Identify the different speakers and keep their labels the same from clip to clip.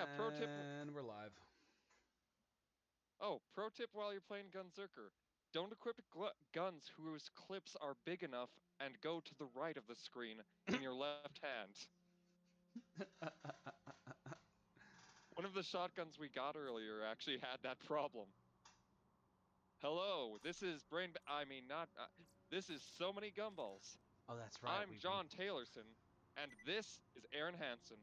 Speaker 1: yeah, pro tip.
Speaker 2: And we're live.
Speaker 1: Oh, pro tip while you're playing Gunzerker. Don't equip guns whose clips are big enough and go to the right of the screen in your left hand. One of the shotguns we got earlier actually had that problem. Hello, this is I mean, not. This is So Many Gumballs.
Speaker 2: Oh, that's right.
Speaker 1: I'm
Speaker 2: We've been.
Speaker 1: John Taylorson, and this is Aaron Hansen.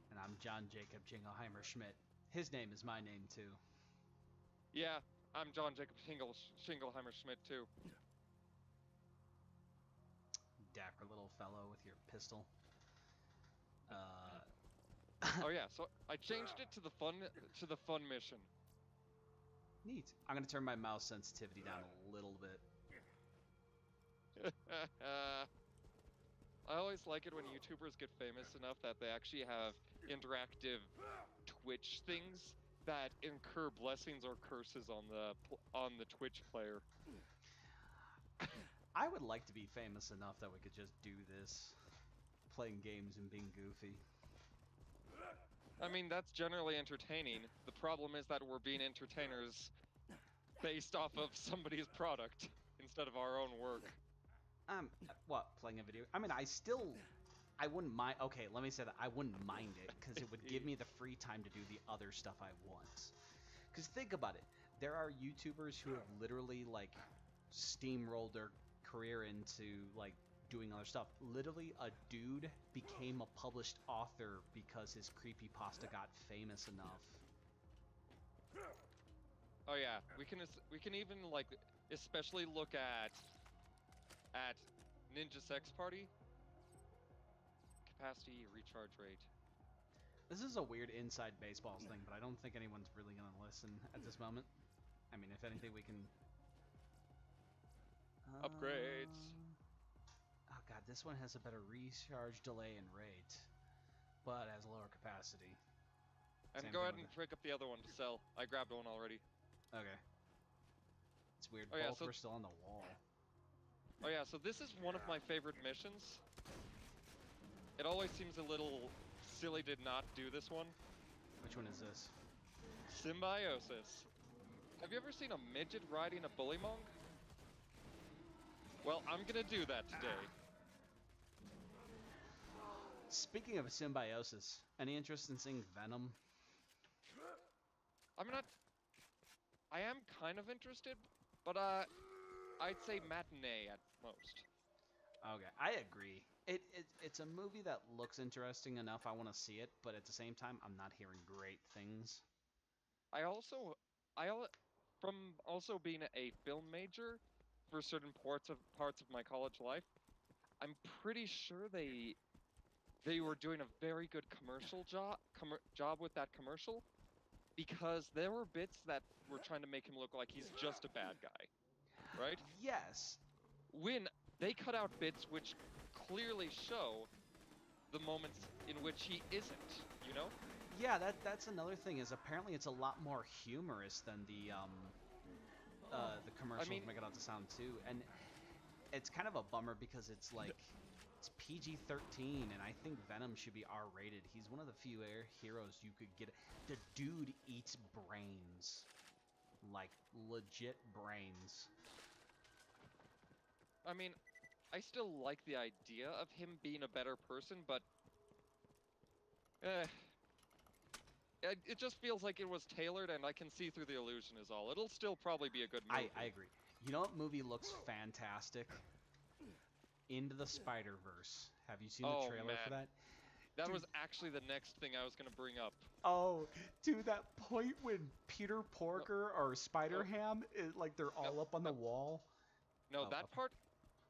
Speaker 2: And I'm John Jacob Jingleheimer Schmidt. His name is my name too.
Speaker 1: Yeah, I'm John Jacob Schingelheimer Schmidt, too.
Speaker 2: Dapper little fellow with your pistol.
Speaker 1: Oh yeah, so I changed it to the fun mission.
Speaker 2: Neat. I'm gonna turn my mouse sensitivity down a little bit.
Speaker 1: I always like it when YouTubers get famous enough that they actually have interactive Twitch things that incur blessings or curses on the Twitch player.
Speaker 2: I would like to be famous enough that we could just do this, playing games and being goofy.
Speaker 1: I mean, that's generally entertaining. The problem is that we're being entertainers based off of somebody's product instead of our own work.
Speaker 2: What, playing a video? I mean, I wouldn't mind. Okay, let me say that I wouldn't mind it because it would give me the free time to do the other stuff I want. Because think about it, there are YouTubers who have literally like steamrolled their career into like doing other stuff. Literally, a dude became a published author because his creepypasta got famous enough.
Speaker 1: Oh yeah, we can even like especially look at Ninja Sex Party. Capacity, recharge rate.
Speaker 2: This is a weird inside baseballs thing, but I don't think anyone's really gonna listen at this moment. I mean, if anything, we can.
Speaker 1: Upgrades.
Speaker 2: Oh god, this one has a better recharge delay and rate, but has lower capacity.
Speaker 1: And
Speaker 2: Same
Speaker 1: go
Speaker 2: thing
Speaker 1: ahead
Speaker 2: with
Speaker 1: and
Speaker 2: it.
Speaker 1: pick up the other one to sell. I grabbed one already.
Speaker 2: Okay. It's weird.
Speaker 1: Oh yeah,
Speaker 2: Both
Speaker 1: so
Speaker 2: were still on the wall.
Speaker 1: so this is one of my favorite missions. It always seems a little silly to not do this one.
Speaker 2: Which one is this?
Speaker 1: Symbiosis. Have you ever seen a midget riding a bullymong? Well, I'm gonna do that today.
Speaker 2: Speaking of symbiosis, any interest in seeing Venom?
Speaker 1: I'm not. I am kind of interested, but I'd say matinee at most.
Speaker 2: Okay, I agree. It's a movie that looks interesting enough. I want to see it, but at the same time, I'm not hearing great things.
Speaker 1: I also, from also being a film major for certain parts of my college life, I'm pretty sure they were doing a very good commercial job with that commercial because there were bits that were trying to make him look like he's just a bad guy, right?
Speaker 2: Yes.
Speaker 1: When they cut out bits which clearly show the moments in which he isn't, you know?
Speaker 2: Yeah, that's another thing. Is apparently it's a lot more humorous than the commercials
Speaker 1: I mean,
Speaker 2: make it out to sound too, and it's kind of a bummer because it's like it's PG-13, and I think Venom should be R-rated. He's one of the few heroes you could get. The dude eats brains, like legit brains.
Speaker 1: I mean, I still like the idea of him being a better person, but eh, it just feels like it was tailored, and I can see through the illusion is all. It'll still probably be a good
Speaker 2: I
Speaker 1: movie.
Speaker 2: agree. You know what movie looks fantastic? Into the Spider-Verse. Have you seen the
Speaker 1: Oh
Speaker 2: trailer for
Speaker 1: man,
Speaker 2: that?
Speaker 1: that
Speaker 2: Dude,
Speaker 1: was actually the next thing I was gonna bring up.
Speaker 2: oh, to that point when Peter
Speaker 1: No,
Speaker 2: Porker or
Speaker 1: no,
Speaker 2: Spider-Ham, like they're
Speaker 1: no,
Speaker 2: all up on the
Speaker 1: no,
Speaker 2: wall.
Speaker 1: no.
Speaker 2: Oh,
Speaker 1: That
Speaker 2: okay.
Speaker 1: part,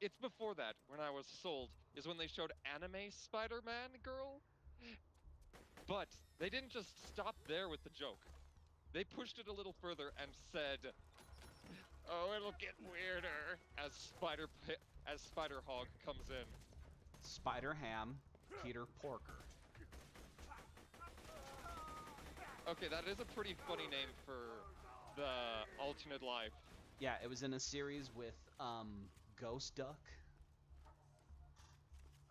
Speaker 1: it's before that when I was sold is when they showed anime Spider-Man girl, but they didn't just stop there with the joke. They pushed it a little further and said, "Oh, it'll get weirder" as Spider Hog comes in.
Speaker 2: Spider-Ham, Peter Porker.
Speaker 1: Okay, that is a pretty funny name for the alternate life.
Speaker 2: Yeah, it was in a series with Ghost Duck.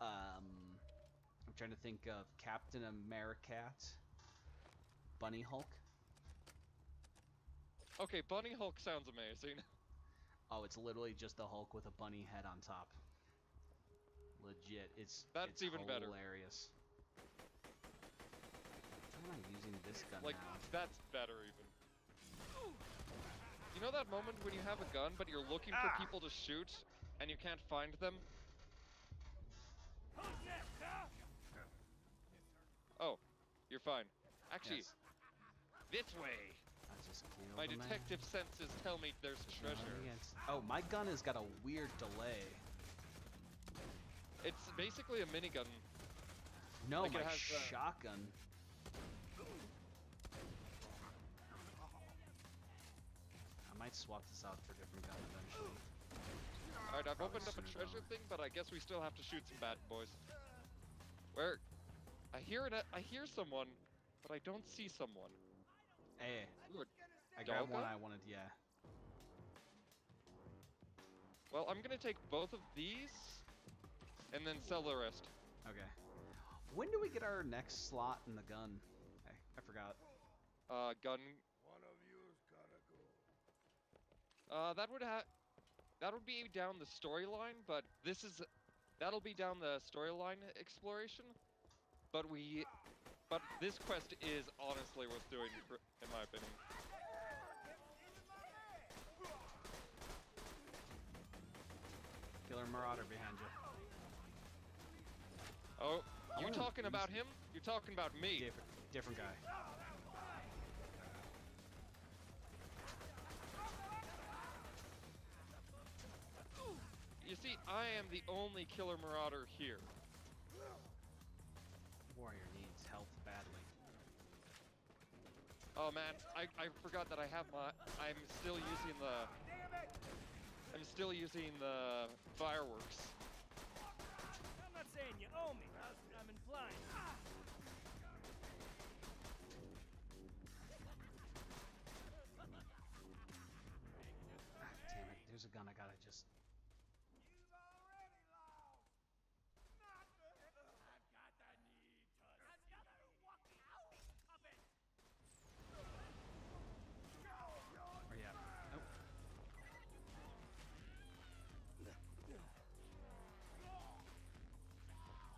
Speaker 2: I'm trying to think of Captain Americat. Bunny Hulk.
Speaker 1: Okay, Bunny Hulk sounds amazing.
Speaker 2: Oh, it's literally just the Hulk with a bunny head on top. Legit, it's
Speaker 1: That's even better.
Speaker 2: hilarious. How am I using this gun
Speaker 1: Like,
Speaker 2: now?
Speaker 1: that's better even. You know that moment when you have a gun, but you're looking for people to shoot, and you can't find them? Oh, you're fine. Actually,
Speaker 2: Yes.
Speaker 1: this way!
Speaker 2: I just killed
Speaker 1: My
Speaker 2: the man.
Speaker 1: detective senses tell me there's treasure.
Speaker 2: Oh, my gun has got a weird delay.
Speaker 1: It's basically a minigun.
Speaker 2: No,
Speaker 1: Like it
Speaker 2: my
Speaker 1: has,
Speaker 2: shotgun. I might swap this out for a different gun eventually.
Speaker 1: Alright, I've
Speaker 2: Probably
Speaker 1: opened up a
Speaker 2: sooner
Speaker 1: treasure
Speaker 2: though.
Speaker 1: thing, but I guess we still have to shoot some bad boys. Where? I hear someone, but I don't see someone.
Speaker 2: Hey,
Speaker 1: Ooh,
Speaker 2: I
Speaker 1: a
Speaker 2: grabbed one
Speaker 1: doggo?
Speaker 2: I wanted, yeah.
Speaker 1: Well, I'm gonna take both of these, and then sell the rest.
Speaker 2: Okay. When do we get our next slot in the gun? I forgot.
Speaker 1: Gun.
Speaker 3: One of you's gotta go.
Speaker 1: That would be down the storyline, but that'll be down the storyline exploration. But this quest is honestly worth doing, in my opinion.
Speaker 2: Killer Marauder behind you.
Speaker 1: Oh, you
Speaker 2: wanna
Speaker 1: talking about
Speaker 2: use-
Speaker 1: him? You're talking about me.
Speaker 2: Different guy.
Speaker 1: You see, I am the only killer marauder here.
Speaker 2: Warrior needs health badly.
Speaker 1: Oh man, I forgot that I'm still using the fireworks.
Speaker 4: I'm not saying you owe me. I'm implying.
Speaker 2: Ah, damn it. There's a gun I gotta just...
Speaker 3: You've already lost. Not the I've got the need to another walk out of it.
Speaker 2: Where you at? Nope.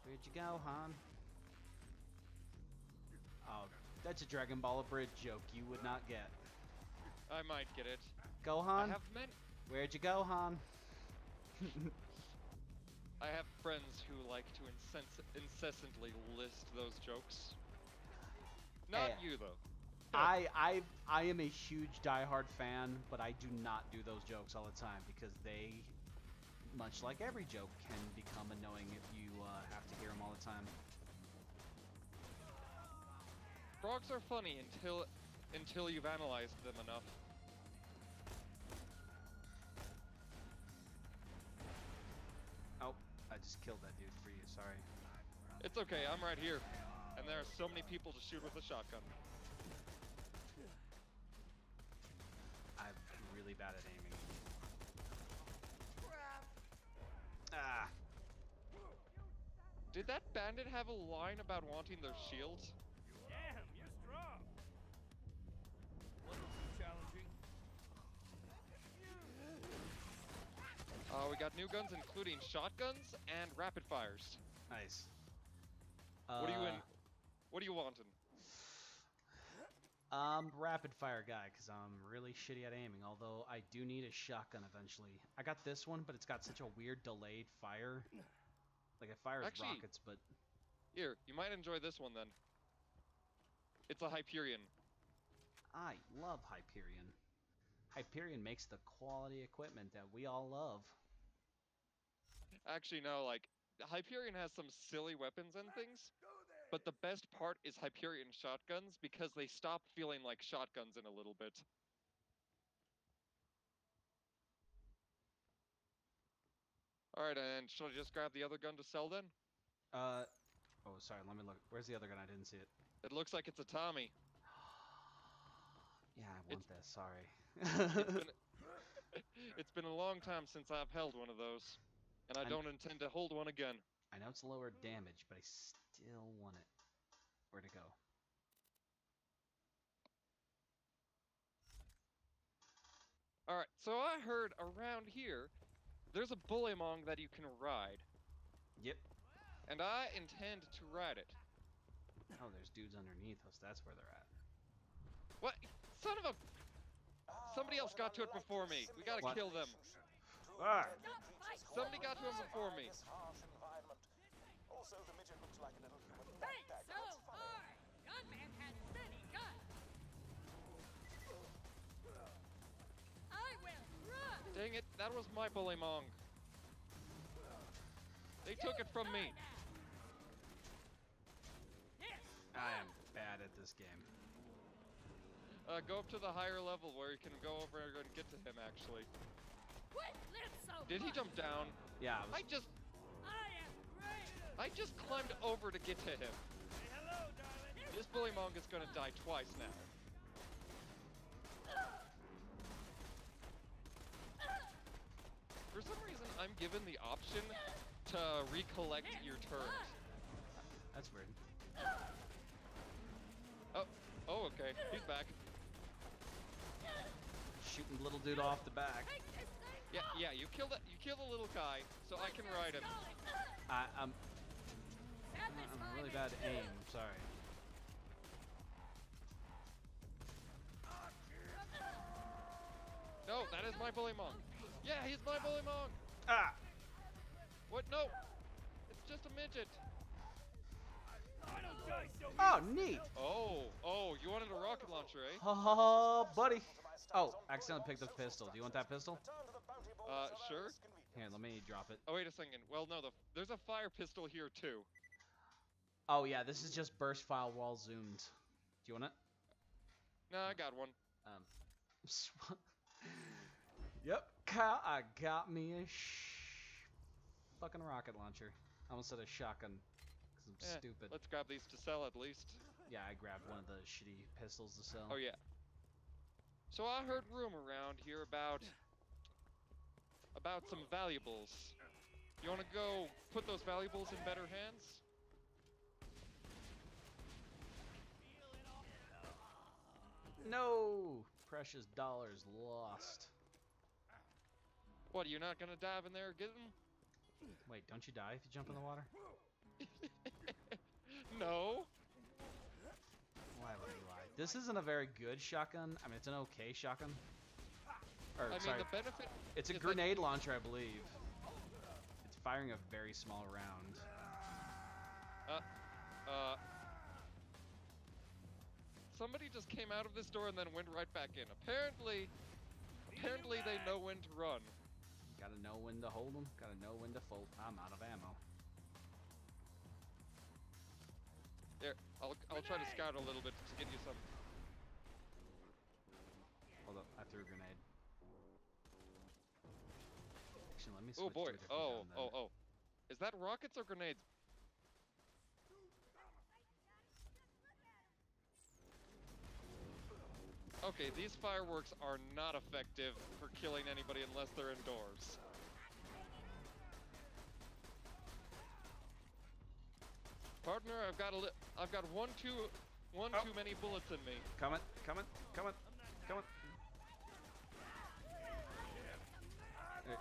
Speaker 2: Where'd you go, Han? Oh, that's a Dragon Ball Abridged joke you would not get.
Speaker 1: I might get it.
Speaker 2: Gohan? Where'd you go, Han?
Speaker 1: I have friends who like to incessantly list those jokes. Not
Speaker 2: Hey,
Speaker 1: you though.
Speaker 2: I am a huge Die Hard fan, but I do not do those jokes all the time because they, much like every joke, can become annoying if you have to hear them all the time.
Speaker 1: Frogs are funny until you've analyzed them enough.
Speaker 2: Oh, I just killed that dude for you, sorry.
Speaker 1: It's okay, I'm right here. And there are so many people to shoot with a shotgun.
Speaker 2: I'm really bad at aiming. Ah,
Speaker 1: Did that bandit have a line about wanting their shields?
Speaker 4: Damn, you're strong. Wasn't too challenging.
Speaker 1: We got new guns, including shotguns and rapid fires.
Speaker 2: nice.
Speaker 1: What are you in? What are you wanting?
Speaker 2: Rapid fire guy, because I'm really shitty at aiming, although I do need a shotgun eventually. I got this one, but it's got such a weird delayed fire. Like it fires
Speaker 1: Actually-
Speaker 2: rockets, but...
Speaker 1: Here, you might enjoy this one then. It's a Hyperion.
Speaker 2: I love Hyperion. Hyperion makes the quality equipment that we all love.
Speaker 1: Actually, no, like, Hyperion has some silly weapons and things, but the best part is Hyperion shotguns because they stop feeling like shotguns in a little bit. Alright, and should I just grab the other gun to sell then?
Speaker 2: Oh, sorry, let me look. Where's the other gun? I didn't see it.
Speaker 1: It looks like it's a Tommy.
Speaker 2: Yeah, I want this, sorry.
Speaker 1: It's been a long time since I've held one of those, and I don't intend to hold one again.
Speaker 2: I know it's lower damage, but I still want it. Where'd it go?
Speaker 1: All right, so I heard around here there's a bullymong that you can ride,
Speaker 2: Yep.
Speaker 1: and I intend to ride it.
Speaker 2: Oh, there's dudes underneath us. That's where they're at.
Speaker 1: What? Son of a... Somebody else got to it before me. We gotta
Speaker 2: What?
Speaker 1: kill them.
Speaker 2: Ah!
Speaker 1: Somebody got to him before me.
Speaker 3: Also, the midget looks like a little human
Speaker 5: Thanks
Speaker 3: backpack.
Speaker 5: so hard. Young man has many guns. I will run.
Speaker 1: Dang it, that was my bullymong. They took it from me.
Speaker 5: Yes.
Speaker 2: I am bad at this game.
Speaker 1: Go up to the higher level where you can go over and get to him, actually.
Speaker 5: Quit live so
Speaker 1: Did he
Speaker 5: much.
Speaker 1: jump down?
Speaker 2: Yeah,
Speaker 1: I just
Speaker 5: I am great.
Speaker 1: climbed over to get to him.
Speaker 4: Say hello, darling.
Speaker 1: This bullymong is gonna die twice now. For some reason, I'm given the option to recollect your turns.
Speaker 2: that's weird.
Speaker 1: Oh, okay, he's back.
Speaker 2: Shooting the little dude off the back.
Speaker 5: Take this thing
Speaker 1: Yeah, you kill the little guy, so I can ride him.
Speaker 2: I'm
Speaker 5: Satisfy
Speaker 2: really
Speaker 5: me.
Speaker 2: bad at aim. Sorry.
Speaker 1: No, that is my bullymong. Yeah, he's my bullymong.
Speaker 2: Ah!
Speaker 1: What? No, it's just a midget.
Speaker 4: I don't die so
Speaker 2: Oh, neat.
Speaker 1: Oh, you wanted a rocket launcher, eh?
Speaker 2: Oh, buddy. Oh, accidentally picked up the pistol. Do you want that pistol?
Speaker 1: Sure.
Speaker 2: Here, let me drop it.
Speaker 1: Oh, wait a second. Well, no, there's a fire pistol here too.
Speaker 2: Oh yeah, this is just burst file while zoomed. Do you want it?
Speaker 1: No, I got one.
Speaker 2: Yep, Kyle, I got me a fucking rocket launcher. I almost said a shotgun, because I'm stupid.
Speaker 1: Let's grab these to sell at least.
Speaker 2: Yeah, I grabbed one of the shitty pistols to sell.
Speaker 1: Oh yeah. So I heard rumor around here about some valuables. You want to go put those valuables in better hands?
Speaker 2: No! Precious dollars lost.
Speaker 1: What, you're not gonna dive in there and get them?
Speaker 2: Wait, don't you die if you jump in the water?
Speaker 1: No.
Speaker 2: Why would you lie? This isn't a very good shotgun. I mean, it's an okay shotgun. Or,
Speaker 1: I mean,
Speaker 2: sorry,
Speaker 1: the benefit...
Speaker 2: it's a
Speaker 1: is that-
Speaker 2: grenade launcher, I believe. It's firing a very small round.
Speaker 1: Somebody just came out of this door and then went right back in. Apparently they know when to run.
Speaker 2: Gotta know when to hold them. Gotta know when to fold. I'm out of ammo.
Speaker 1: Here, I'll try to scout a little bit to get you some.
Speaker 2: Hold up, I threw a grenade. Actually, let me
Speaker 1: Oh
Speaker 2: switch
Speaker 1: boy.
Speaker 2: to a different gun then.
Speaker 1: Oh. Is that rockets or grenades? Okay, these fireworks are not effective for killing anybody unless they're indoors. Partner, I've got one too many bullets in me.
Speaker 2: Coming. Here.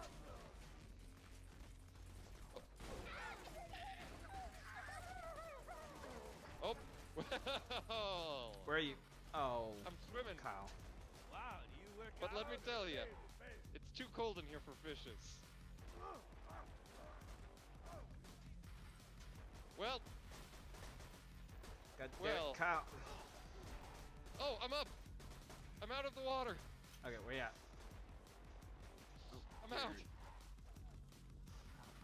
Speaker 1: Oh, well.
Speaker 2: Where are you? Oh,
Speaker 1: I'm swimming.
Speaker 2: Kyle.
Speaker 4: Wow, do you work
Speaker 1: But let me
Speaker 4: out?
Speaker 1: tell you, it's too cold in here for fishes. Well,
Speaker 2: God damn
Speaker 1: Well.
Speaker 2: it, Kyle.
Speaker 1: oh, I'm up. I'm out of the water.
Speaker 2: Okay, where you at?
Speaker 1: I'm out.
Speaker 2: Weird.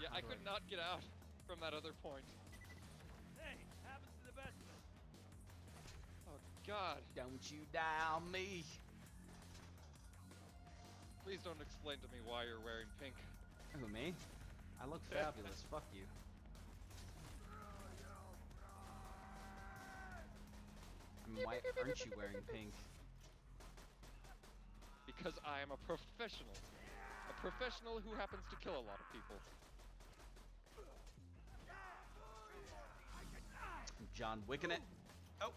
Speaker 1: Yeah, I could not get out from that other point.
Speaker 4: Hey, happens to the best of us.
Speaker 1: Oh, God.
Speaker 2: Don't you die on me.
Speaker 1: Please don't explain to me why you're wearing pink.
Speaker 2: Who, me? I look fabulous. Fuck you. I mean, why aren't you wearing pink?
Speaker 1: Because I am a professional. A professional who happens to kill a lot of people.
Speaker 2: I'm John Wicking it. Oh,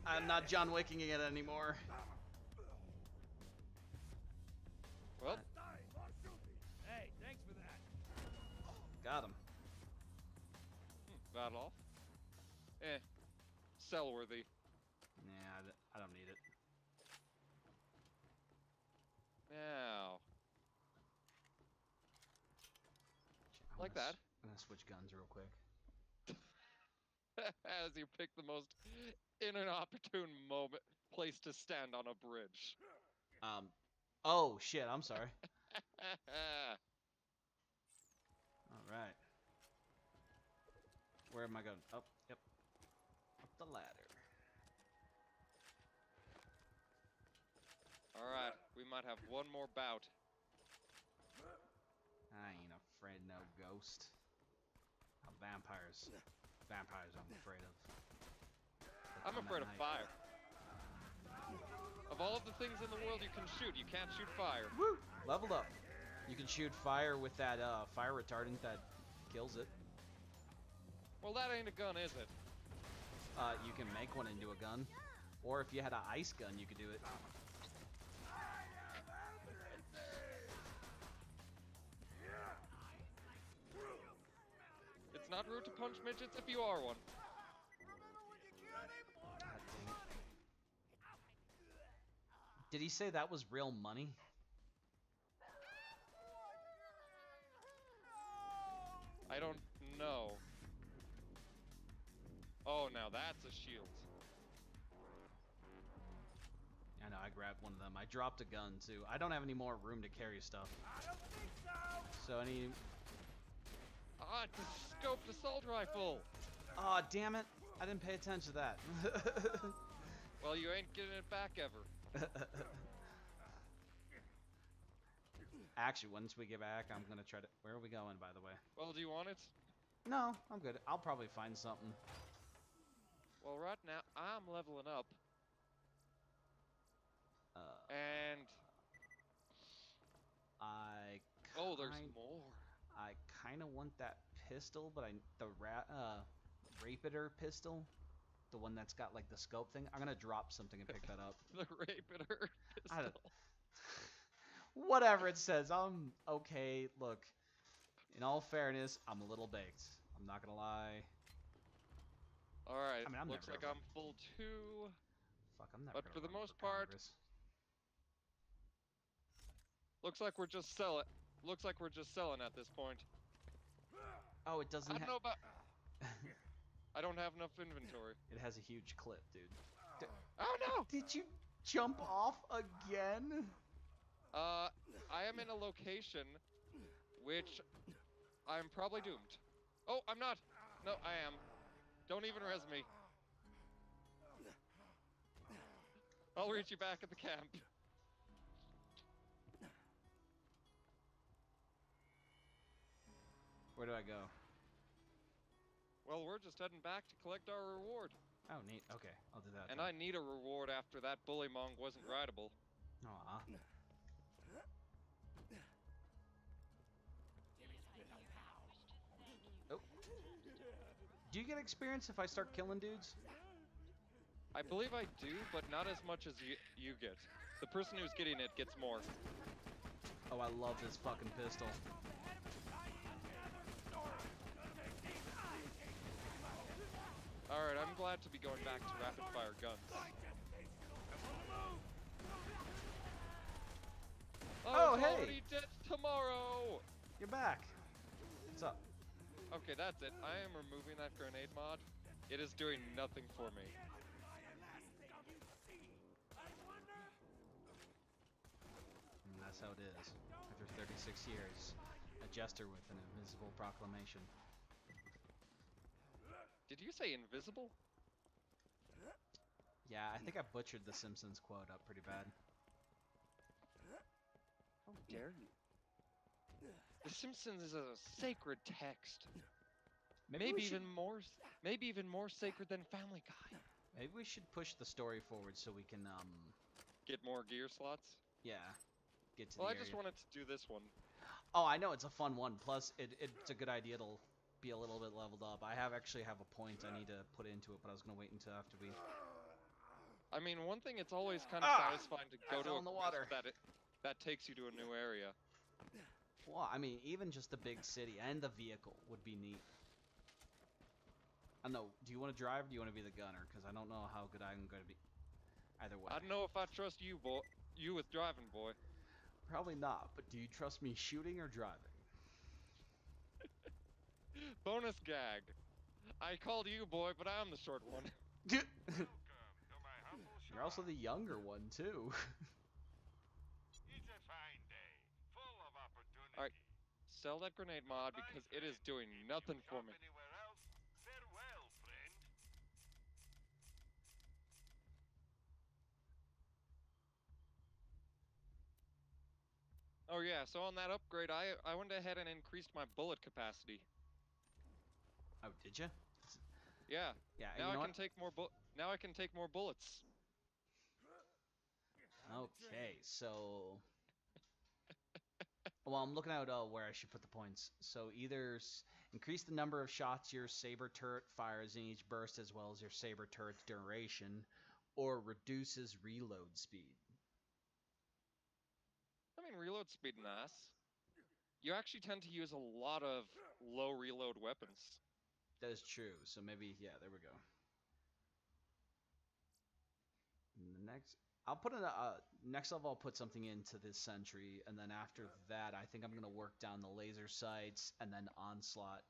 Speaker 2: I'm not John Wicking it anymore.
Speaker 1: Well,
Speaker 2: Got him.
Speaker 1: That all? Eh. Sell worthy.
Speaker 2: Yeah, I don't need it.
Speaker 1: Now.
Speaker 2: I'm
Speaker 1: Like
Speaker 2: gonna
Speaker 1: that.
Speaker 2: I'm gonna switch guns real quick.
Speaker 1: As you pick the most inopportune place to stand on a bridge.
Speaker 2: Oh shit, I'm sorry. Alright. Where am I going? Up, yep. Up the ladder.
Speaker 1: Alright, we might have one more bout.
Speaker 2: I ain't afraid no ghost. Vampires. Vampires I'm afraid of.
Speaker 1: I'm afraid of fire. Of all of the things in the world you can shoot, you can't shoot fire.
Speaker 2: Woo! Leveled up. You can shoot fire with that fire retardant that kills it.
Speaker 1: Well, that ain't a gun, is it?
Speaker 2: You can make one into a gun. Or if you had an ice gun, you could do it.
Speaker 1: It's not rude to punch midgets if you are one.
Speaker 2: God dang it. Did he say that was real money?
Speaker 1: I don't know. Oh, now that's a shield.
Speaker 2: I know, I grabbed one of them. I dropped a gun, too. I don't have any more room to carry stuff.
Speaker 3: I don't think so.
Speaker 2: So I need...
Speaker 1: Ah, it's a scoped assault rifle!
Speaker 2: Aw, oh, damn it. I didn't pay attention to that.
Speaker 1: Well, you ain't getting it back ever.
Speaker 2: Actually, once we get back, I'm gonna try to... Where are we going, by the way?
Speaker 1: Well, do you want it?
Speaker 2: No, I'm good. I'll probably find something.
Speaker 1: Well, right now, I'm leveling up. And... Oh, there's more.
Speaker 2: I kind of want that pistol, but the Rapidator pistol, the one that's got like the scope thing. I'm gonna drop something and pick that up.
Speaker 1: The Rapidator pistol.
Speaker 2: Whatever it says, I'm okay. Look, in all fairness, I'm a little baked. I'm not gonna lie.
Speaker 1: Alright,
Speaker 2: I mean, I'm
Speaker 1: looks
Speaker 2: never
Speaker 1: like I'm full too.
Speaker 2: Fuck, I'm never
Speaker 1: But
Speaker 2: gonna
Speaker 1: for the
Speaker 2: run
Speaker 1: most part,
Speaker 2: Congress.
Speaker 1: looks like we're just selling. Looks like we're just selling at this point.
Speaker 2: Oh, it doesn't.
Speaker 1: I don't know about. I don't have enough inventory.
Speaker 2: It has a huge clip, dude.
Speaker 1: Oh no!
Speaker 2: Did you jump off again?
Speaker 1: I am in a location which I'm probably doomed. Oh, I'm not. No, I am. Don't even res me. I'll reach you back at the camp.
Speaker 2: Where do I go?
Speaker 1: Well, we're just heading back to collect our reward.
Speaker 2: Oh, neat. Okay, I'll do that.
Speaker 1: And
Speaker 2: then.
Speaker 1: I need a reward after that bully mong wasn't rideable.
Speaker 2: Aw. Oh. Do you get experience if I start killing dudes?
Speaker 1: I believe I do, but not as much as you get. The person who's getting it gets more.
Speaker 2: Oh, I love this fucking pistol.
Speaker 1: Alright, I'm glad to be going back to rapid fire guns.
Speaker 2: Oh,
Speaker 1: it's
Speaker 2: hey!
Speaker 1: already dead tomorrow!
Speaker 2: You're back. What's up?
Speaker 1: Okay, that's it. I am removing that grenade mod. It is doing nothing for me.
Speaker 2: And that's how it is. After 36 years, a jester with an invisible proclamation.
Speaker 1: Did you say invisible?
Speaker 2: Yeah, I think I butchered the Simpsons quote up pretty bad.
Speaker 1: How dare you? The Simpsons is a sacred text. Maybe even more sacred than Family Guy.
Speaker 2: Maybe we should push the story forward so we can
Speaker 1: Get more gear slots?
Speaker 2: yeah, get to
Speaker 1: Well,
Speaker 2: the
Speaker 1: I just
Speaker 2: area.
Speaker 1: wanted to do this one.
Speaker 2: Oh, I know, it's a fun one. Plus, it's a good idea to be a little bit leveled up. I actually have a point I need to put into it, but I was going to wait until after we...
Speaker 1: I mean, one thing, it's always kind of satisfying to go to
Speaker 2: fell
Speaker 1: a
Speaker 2: in the
Speaker 1: quest
Speaker 2: water.
Speaker 1: that takes you to a new area.
Speaker 2: Well, I mean, even just the big city and the vehicle would be neat. I don't know. Do you want to drive or do you want to be the gunner? Because I don't know how good I'm going to be. Either way.
Speaker 1: I don't know if I trust you, boy. You with driving, boy.
Speaker 2: Probably not, but do you trust me shooting or driving?
Speaker 1: Bonus gag. I called you, boy, but I'm the short one.
Speaker 3: Welcome to my humble shop.
Speaker 2: You're also the younger one, too.
Speaker 3: It's a fine day, full of opportunity.
Speaker 1: Alright, sell that grenade mod
Speaker 3: Bye,
Speaker 1: because it is
Speaker 3: friend.
Speaker 1: doing
Speaker 3: If
Speaker 1: nothing
Speaker 3: you
Speaker 1: for
Speaker 3: shop
Speaker 1: me.
Speaker 3: anywhere else, farewell, friend.
Speaker 1: Oh yeah, so on that upgrade, I went ahead and increased my bullet capacity.
Speaker 2: Oh, did you?
Speaker 1: Yeah.
Speaker 2: Yeah,
Speaker 1: Now
Speaker 2: you
Speaker 1: I
Speaker 2: know
Speaker 1: can
Speaker 2: what?
Speaker 1: take more now I can take more bullets.
Speaker 2: Okay, so... Well, I'm looking at where I should put the points. So either increase the number of shots your saber turret fires in each burst as well as your saber turret's duration, or reduces reload speed.
Speaker 1: I mean, reload speed nice. You actually tend to use a lot of low reload weapons.
Speaker 2: That is true. So maybe, yeah, there we go. And the next, I'll put in next level. I'll put something into this sentry, and then after that, I think I'm gonna work down the laser sights and then onslaught.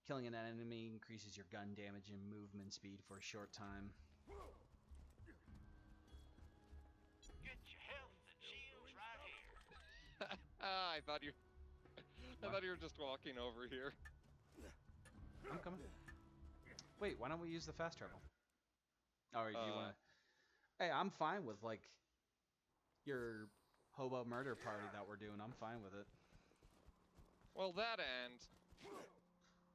Speaker 2: Killing an enemy increases your gun damage and movement speed for a short time.
Speaker 3: Get your health and shields right here.
Speaker 1: I thought you
Speaker 2: What?
Speaker 1: were just walking over here.
Speaker 2: I'm coming. Wait, why don't we use the fast travel? Or do you want to? Hey, I'm fine with like your hobo murder party that we're doing. I'm fine with it.
Speaker 1: Well, that and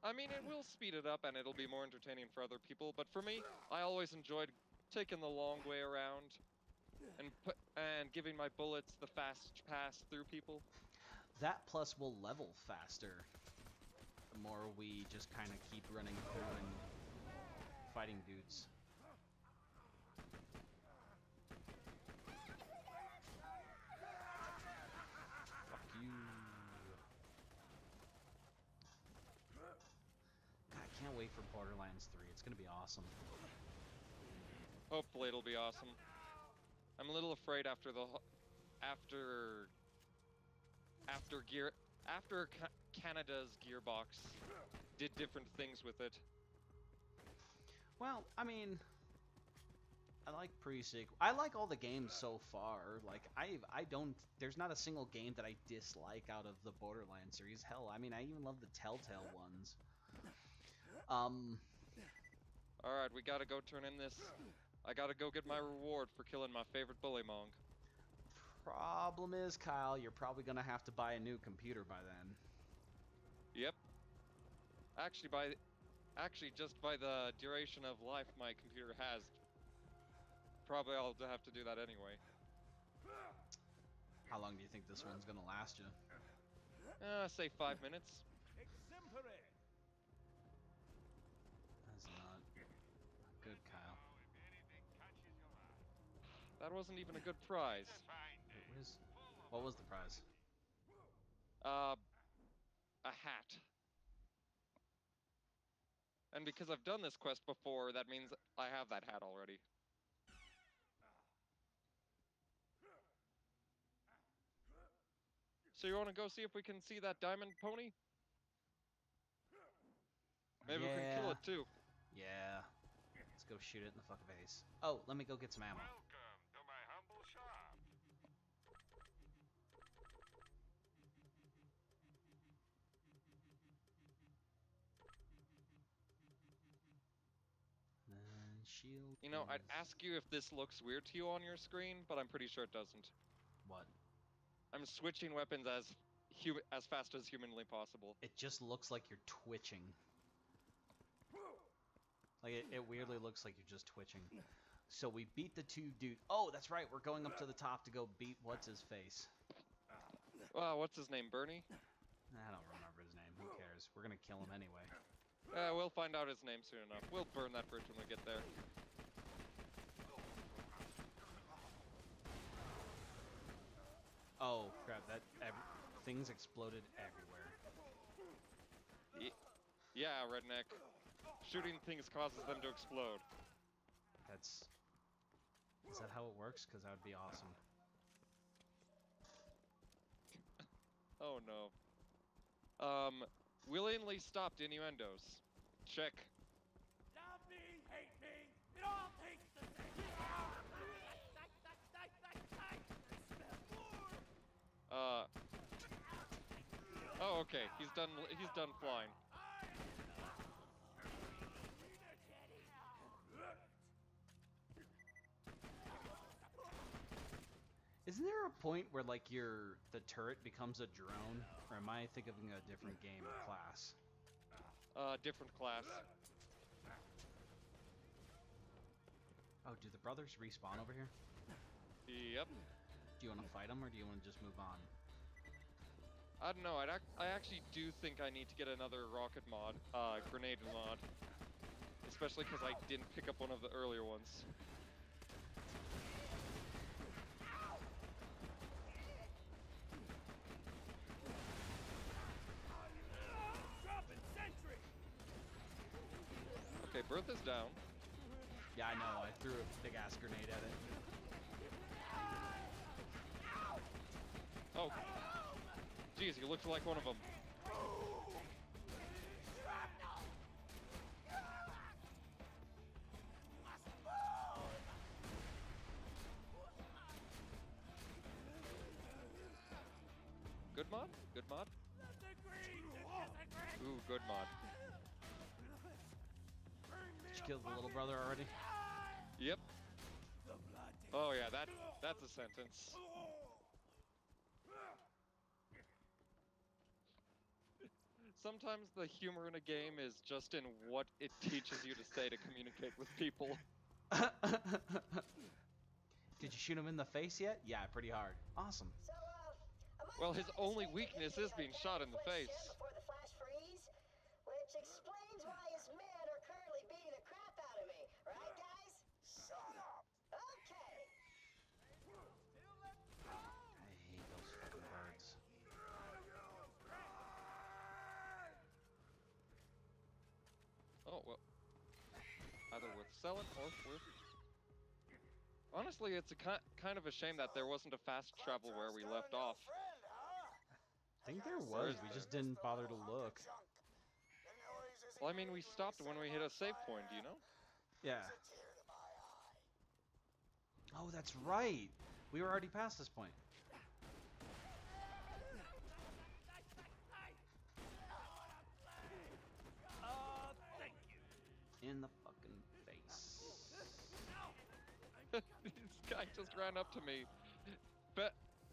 Speaker 1: I mean, it will speed it up and it'll be more entertaining for other people, but for me, I always enjoyed taking the long way around and giving my bullets the fast pass through people.
Speaker 2: That plus we'll level faster. The more we just kind of keep running through and fighting dudes. Fuck you. God, I can't wait for Borderlands 3. It's gonna be awesome.
Speaker 1: Hopefully it'll be awesome. I'm a little afraid after Canada's Gearbox did different things with it.
Speaker 2: Well, I mean, I like pre-sequel. I like all the games so far. Like I don't. There's not a single game that I dislike out of the Borderlands series. Hell, I mean, I even love the Telltale ones.
Speaker 1: All right, we gotta go turn in this. I gotta go get my reward for killing my favorite bully mong.
Speaker 2: Problem is, Kyle, you're probably gonna have to buy a new computer by then.
Speaker 1: Yep. Actually, just by the duration of life my computer has, probably I'll have to do that anyway.
Speaker 2: How long do you think this one's gonna last you?
Speaker 1: Say 5 minutes.
Speaker 4: Exemplary.
Speaker 2: That's not good, Kyle.
Speaker 3: If anything catches your eye,
Speaker 1: That wasn't even a good prize.
Speaker 3: it's a fine day.
Speaker 2: What was the prize?
Speaker 1: A hat. And because I've done this quest before, that means I have that hat already. So you want to go see if we can see that diamond pony? Maybe we can kill it too.
Speaker 2: Yeah. Let's go shoot it in the fucking face. Oh, let me go get some ammo.
Speaker 3: Welcome to my humble shop.
Speaker 2: And shield.
Speaker 1: You know, I'd
Speaker 2: is-
Speaker 1: ask you if this looks weird to you on your screen, but I'm pretty sure it doesn't.
Speaker 2: What?
Speaker 1: I'm switching weapons as fast as humanly possible.
Speaker 2: It just looks like you're twitching. Like it weirdly looks like you're just twitching. So we beat the two dudes. Oh, that's right. We're going up to the top to go beat what's his face.
Speaker 1: What's his name, Bernie?
Speaker 2: I don't remember his name. Who cares? We're gonna kill him anyway.
Speaker 1: We'll find out his name soon enough. We'll burn that bridge when we get there.
Speaker 2: Oh crap! That things exploded everywhere.
Speaker 1: Yeah, redneck. Shooting things causes them to explode.
Speaker 2: Is that how it works? Because that would be awesome.
Speaker 1: Oh no. Willingly stopped innuendos. Check.
Speaker 3: Love me, hate me, it all tastes the same.
Speaker 1: Oh, okay. He's done flying.
Speaker 2: Isn't there a point where like the turret becomes a drone, or am I thinking of a different game or class?
Speaker 1: Different class.
Speaker 2: Oh, do the brothers respawn over here?
Speaker 1: Yep.
Speaker 2: Do you want to fight them, or do you want to just move on?
Speaker 1: I don't know. I actually do think I need to get another rocket mod, grenade mod. Especially because I didn't pick up one of the earlier ones.
Speaker 4: Dropping sentry!
Speaker 1: Okay, Bertha's down.
Speaker 2: Yeah, I know. I threw a big ass grenade at it.
Speaker 1: Oh. Jeez, you looked like one of them. Good mod? Good mod? Ooh, good mod.
Speaker 2: Did you kill the little brother already?
Speaker 1: Yep. Oh yeah, that's a sentence. Sometimes the humor in a game is just in what it teaches you to say to communicate with people.
Speaker 2: Did you shoot him in the face yet? Yeah, pretty hard. Awesome.
Speaker 6: So,
Speaker 1: Well, his only weakness is being shot in the face.
Speaker 6: Before the flash freeze, which explains why his men are currently beating the crap out of me, right, guys? Shut up. Okay.
Speaker 2: I hate those fucking birds.
Speaker 1: Oh, well. Either worth selling or worth... Honestly, it's a kind of a shame that there wasn't a fast travel where we left off.
Speaker 2: I think there was. We just didn't bother to look.
Speaker 1: Well, I mean, we stopped when we hit a save point, you know?
Speaker 2: Yeah. Oh, that's right. We were already past this point.
Speaker 4: Thank you.
Speaker 2: In the fucking face.
Speaker 1: This guy just ran up to me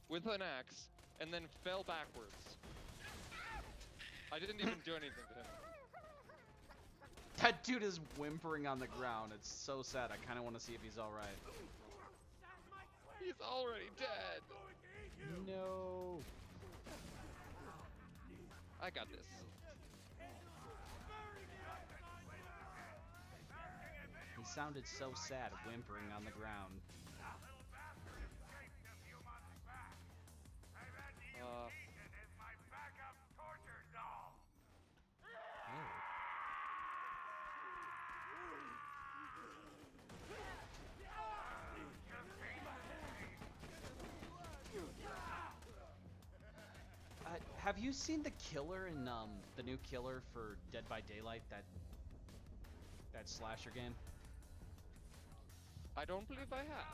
Speaker 1: with an axe and then fell backwards. I didn't even do anything to him.
Speaker 2: That dude is whimpering on the ground. It's so sad. I kind of want to see if he's alright.
Speaker 1: He's already dead.
Speaker 2: No.
Speaker 1: I got this.
Speaker 2: He sounded so sad, whimpering on the ground. Have you seen the killer in the new killer for Dead by Daylight, that slasher game?
Speaker 1: I don't believe I have.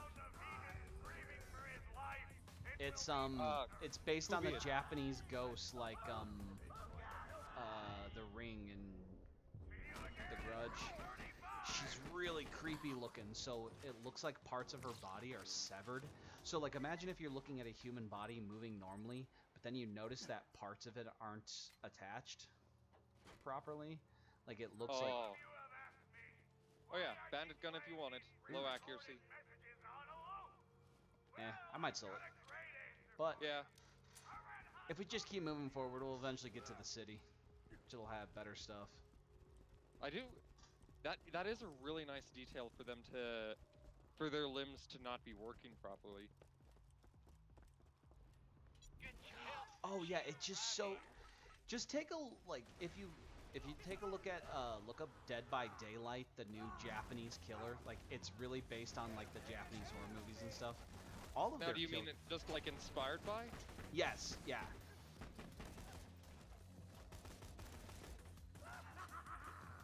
Speaker 2: It's based on the
Speaker 1: be it?
Speaker 2: Japanese ghosts like The Ring and The Grudge. She's really creepy looking, so it looks like parts of her body are severed. So like imagine if you're looking at a human body moving normally, but then you notice that parts of it aren't attached properly. Like it looks like...
Speaker 1: Oh yeah, bandit gun if you want it. Low accuracy.
Speaker 2: I might sell it. But
Speaker 1: Yeah.
Speaker 2: if we just keep moving forward, we'll eventually get to the city, which will have better stuff.
Speaker 1: I do. That is a really nice detail for them for their limbs to not be working properly.
Speaker 2: Oh yeah, it just so. Just take a like if you take a look at look up Dead by Daylight, the new Japanese killer. Like it's really based on like the Japanese horror movies and stuff. All of
Speaker 1: Now,
Speaker 2: their
Speaker 1: do you mean it just like inspired by?
Speaker 2: Yes, yeah.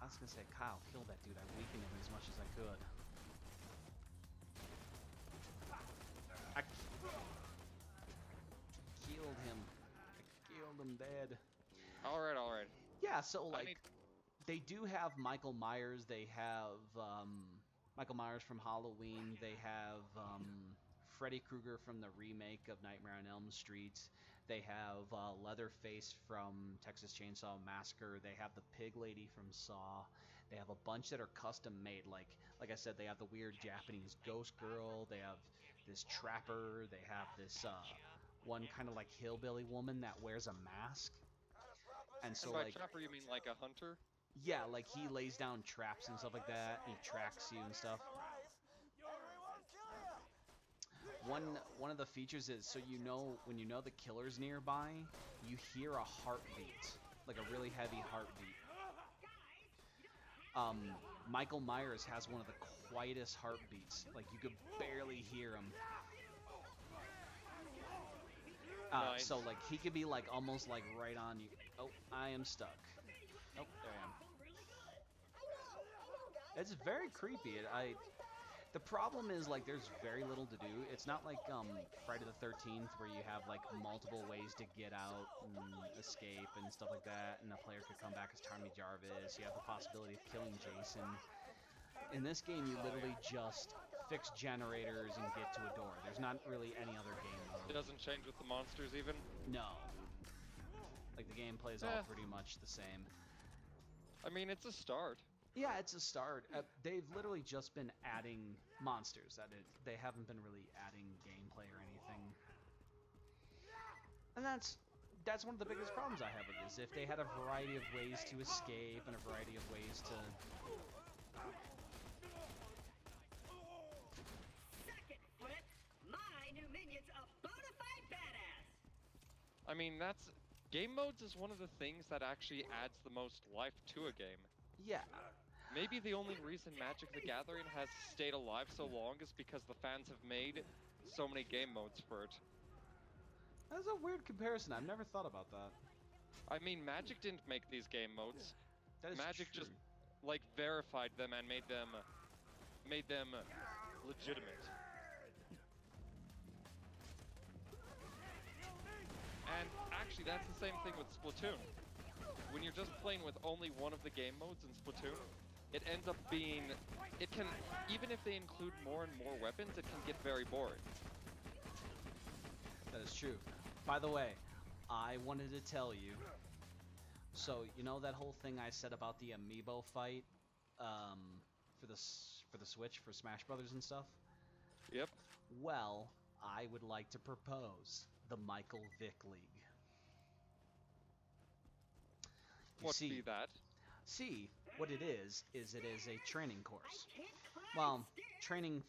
Speaker 2: I was gonna say, Kyle, kill that dude. I weakened him as much as I could. I killed him. I killed him dead.
Speaker 1: All right.
Speaker 2: Yeah, so
Speaker 1: I
Speaker 2: like
Speaker 1: need-
Speaker 2: they do have Michael Myers. They have Michael Myers from Halloween. They have Freddy Krueger from the remake of Nightmare on Elm Street. They have Leatherface from Texas Chainsaw Massacre. They have the Pig Lady from Saw. They have a bunch that are custom made. Like I said, they have the weird Japanese ghost girl. They have this trapper. They have this one kind of like hillbilly woman that wears a mask. And so
Speaker 1: And by
Speaker 2: like
Speaker 1: trapper, you mean like a hunter?
Speaker 2: yeah, like he lays down traps and stuff like that, and he tracks you and stuff. One of the features is so you know when you know the killer's nearby, you hear a heartbeat, like a really heavy heartbeat. Michael Myers has one of the quietest heartbeats, like you could barely hear him.
Speaker 1: Nice.
Speaker 2: So like he could be like almost like right on you. Oh, I am stuck. Oh, there I am. It's very creepy. The problem is like there's very little to do. It's not like Friday the 13th where you have like multiple ways to get out and escape and stuff like that, and the player could come back as Tommy Jarvis. You have the possibility of killing Jason. In this game, you literally just fix generators and get to a door. There's not really any other game mode.
Speaker 1: It doesn't change with the monsters even?
Speaker 2: No. Like the gameplay is all pretty much the same.
Speaker 1: I mean, it's a start.
Speaker 2: Yeah, it's a start. They've literally just been adding monsters. They haven't been really adding gameplay or anything. And that's one of the biggest problems I have with this. If they had a variety of ways to escape and a variety of ways to...
Speaker 6: Second flip, my new minion's a bona fide badass.
Speaker 1: I mean, game modes is one of the things that actually adds the most life to a game.
Speaker 2: Yeah.
Speaker 1: Maybe the only reason Magic the Gathering has stayed alive so long is because the fans have made so many game modes for it.
Speaker 2: That's a weird comparison. I've never thought about that.
Speaker 1: I mean, Magic didn't make these game modes.
Speaker 2: That is
Speaker 1: Magic
Speaker 2: true.
Speaker 1: just like verified them and made them legitimate. And actually, that's the same thing with Splatoon. When you're just playing with only one of the game modes in Splatoon, it ends up being, even if they include more and more weapons, it can get very boring.
Speaker 2: That is true. By the way, I wanted to tell you, so you know that whole thing I said about the amiibo fight for the Switch, for Smash Brothers and stuff?
Speaker 1: Yep.
Speaker 2: Well, I would like to propose the Michael Vick League.
Speaker 1: What's be that?
Speaker 2: See, what it is it is a training course. Well, training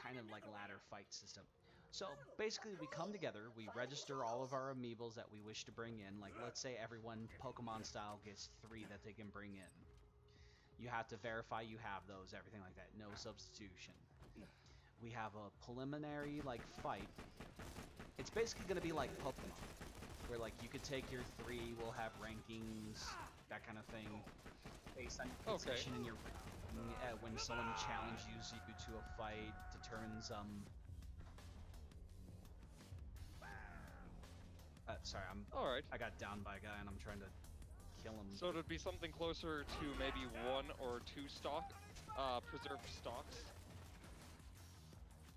Speaker 2: kind of like ladder fight system. So basically we come together, we register all of our amiibos that we wish to bring in. Like let's say everyone Pokemon style gets 3 that they can bring in. You have to verify you have those, everything like that, no substitution. We have a preliminary like fight. It's basically going to be like Pokemon, where like you could take your 3, we'll have rankings, that kind of thing, based on your position in your when someone challenges you to a fight, determines sorry, I got downed by a guy and I'm trying to kill him.
Speaker 1: So it would be something closer to maybe 1 or 2 stock, preserved stocks.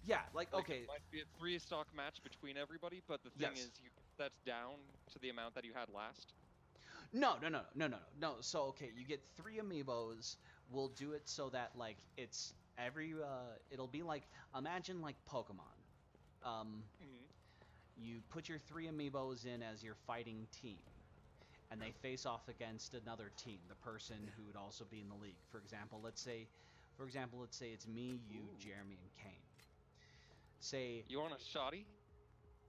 Speaker 2: Yeah, like okay.
Speaker 1: It might be a 3 stock match between everybody, but the thing is, that's down to the amount that you had last.
Speaker 2: No. So okay, you get 3 amiibos. We'll do it so that like it's it'll be like, imagine like Pokemon. You put your 3 amiibos in as your fighting team, and they face off against another team, the person who would also be in the league. For example, let's say it's me, you, Jeremy, and Kane. Say
Speaker 1: you want a shoddy?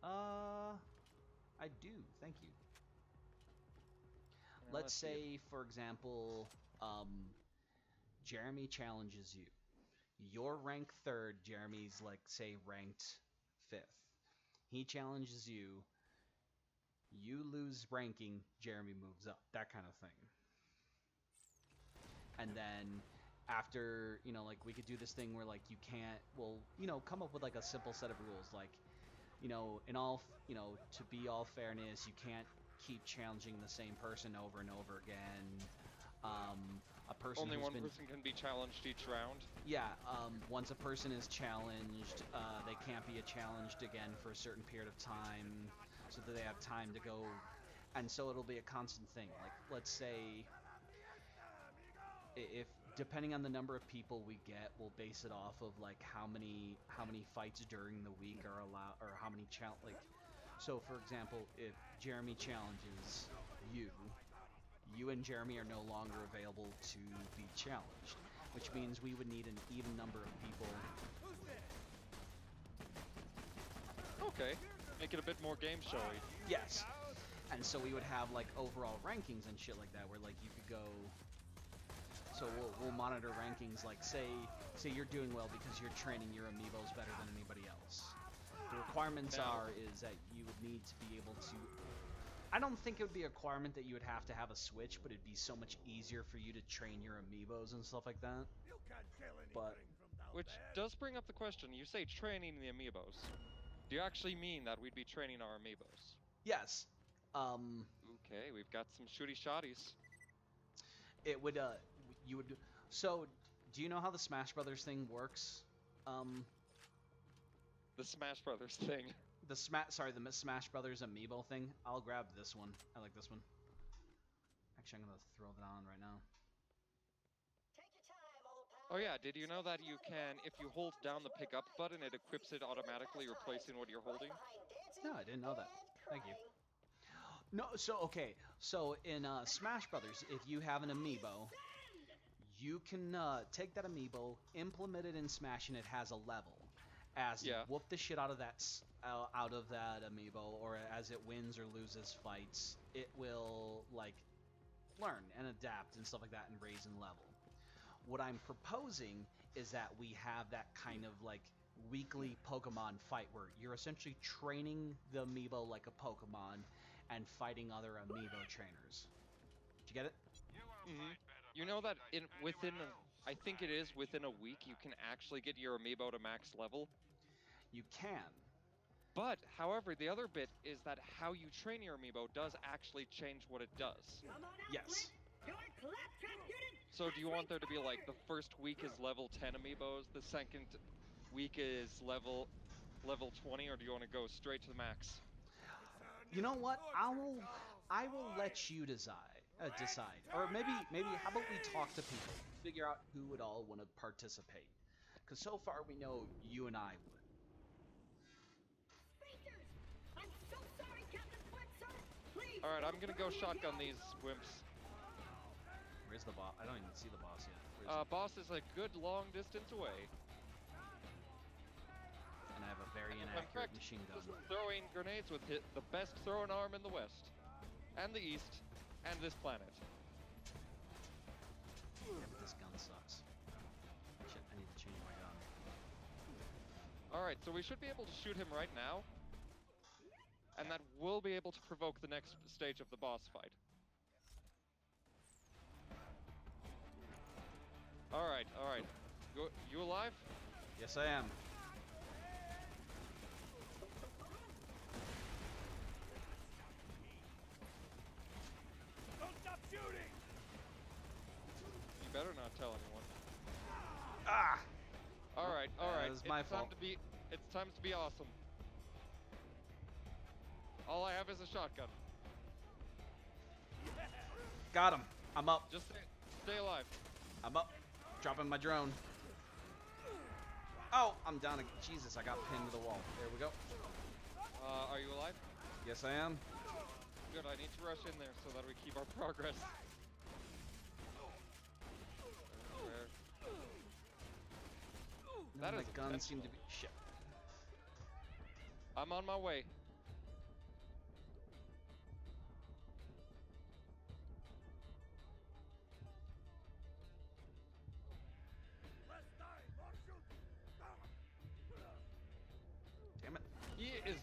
Speaker 2: I I do. Thank you.
Speaker 1: Now,
Speaker 2: Let's
Speaker 1: see.
Speaker 2: say, for example, Jeremy challenges you. You're ranked 3rd. Jeremy's, like, say, ranked 5th. He challenges you. You lose ranking. Jeremy moves up. That kind of thing. And then after, you know, like, we could do this thing where, like, you can't, well, you know, come up with, like, a simple set of rules. Like, you know, in all, you know, to be all fairness, you can't keep challenging the same person over and over again. A person
Speaker 1: Only
Speaker 2: who's
Speaker 1: one
Speaker 2: been,
Speaker 1: person can be challenged each round.
Speaker 2: yeah, once a person is challenged, they can't be challenged again for a certain period of time, so that they have time to go, and so it'll be a constant thing. Like, let's say, if depending on the number of people we get, we'll base it off of like how many fights during the week are allowed, or how many like. So, for example, if Jeremy challenges you, you and Jeremy are no longer available to be challenged, which means we would need an even number of people.
Speaker 1: Okay, make it a bit more game showy.
Speaker 2: Yes, and so we would have like overall rankings and shit like that, where like you could go. So we'll monitor rankings, like say you're doing well because you're training your amiibos better than anybody else. The requirements is that you would need to be able to. I don't think it would be a requirement that you would have to have a Switch, but it'd be so much easier for you to train your amiibos and stuff like that.
Speaker 3: You can't tell anything
Speaker 2: But
Speaker 3: from down
Speaker 1: Which
Speaker 3: there.
Speaker 1: does bring up the question, you say training the amiibos. Do you actually mean that we'd be training our amiibos?
Speaker 2: yes,
Speaker 1: Okay, we've got some shooty shotties.
Speaker 2: it would you would. So, do you know how the Smash Brothers thing works?
Speaker 1: The Smash Brothers thing.
Speaker 2: The Smash Brothers amiibo thing. I'll grab this one. I like this one. Actually, I'm gonna throw that on right now.
Speaker 6: Take your time, old pal.
Speaker 1: Oh yeah, did you know that you can, if you hold down the pickup button, it equips it automatically, replacing what you're holding?
Speaker 2: No, I didn't know that. Thank you. No, so okay, so in Smash Brothers, if you have an amiibo, you can take that amiibo, implement it in Smash, and it has a level. As you whoop the shit out of that amiibo, or as it wins or loses fights, it will like learn and adapt and stuff like that and raise in level. What I'm proposing is that we have that kind of like weekly Pokemon fight where you're essentially training the amiibo like a Pokemon and fighting other amiibo trainers. Did you get it?
Speaker 1: Mm-hmm. You know that I think it is within a week you can actually get your amiibo to max level?
Speaker 2: You can.
Speaker 1: But, however, the other bit is that how you train your amiibo does actually change what it does.
Speaker 2: Yes.
Speaker 1: So do you want there to be like the first week is level 10 amiibos, the second week is level 20, or do you want to go straight to the max?
Speaker 2: You know what? I will let you decide. Or maybe how about we talk to people, figure out who would all want to participate. Because so far we know you and I would.
Speaker 1: Alright, I'm gonna go shotgun these wimps.
Speaker 2: Where's the boss? I don't even see the boss yet.
Speaker 1: Boss is a good long distance away.
Speaker 2: And I have a very
Speaker 1: I'm
Speaker 2: inaccurate
Speaker 1: correct.
Speaker 2: machine gun.
Speaker 1: This is throwing grenades with the best throwing arm in the West. And the East. And this planet.
Speaker 2: Yeah, but this gun sucks. Shit, I need to change my gun.
Speaker 1: Alright, so we should be able to shoot him right now. And that will be able to provoke the next stage of the boss fight. Alright. You alive?
Speaker 2: Yes, I am.
Speaker 3: Don't stop shooting!
Speaker 1: You better not tell anyone.
Speaker 2: Ah!
Speaker 1: Alright.
Speaker 2: That was my fault.
Speaker 1: It's time to be awesome. All I have is a shotgun.
Speaker 2: Got him. I'm up.
Speaker 1: Just stay alive.
Speaker 2: I'm up. Dropping my drone. Oh, I'm down. Jesus, I got pinned to the wall. There we go.
Speaker 1: Are you alive?
Speaker 2: Yes, I am.
Speaker 1: Good, I need to rush in there so that we keep our progress. That
Speaker 2: My
Speaker 1: is
Speaker 2: gun seemed to be shit.
Speaker 1: I'm on my way.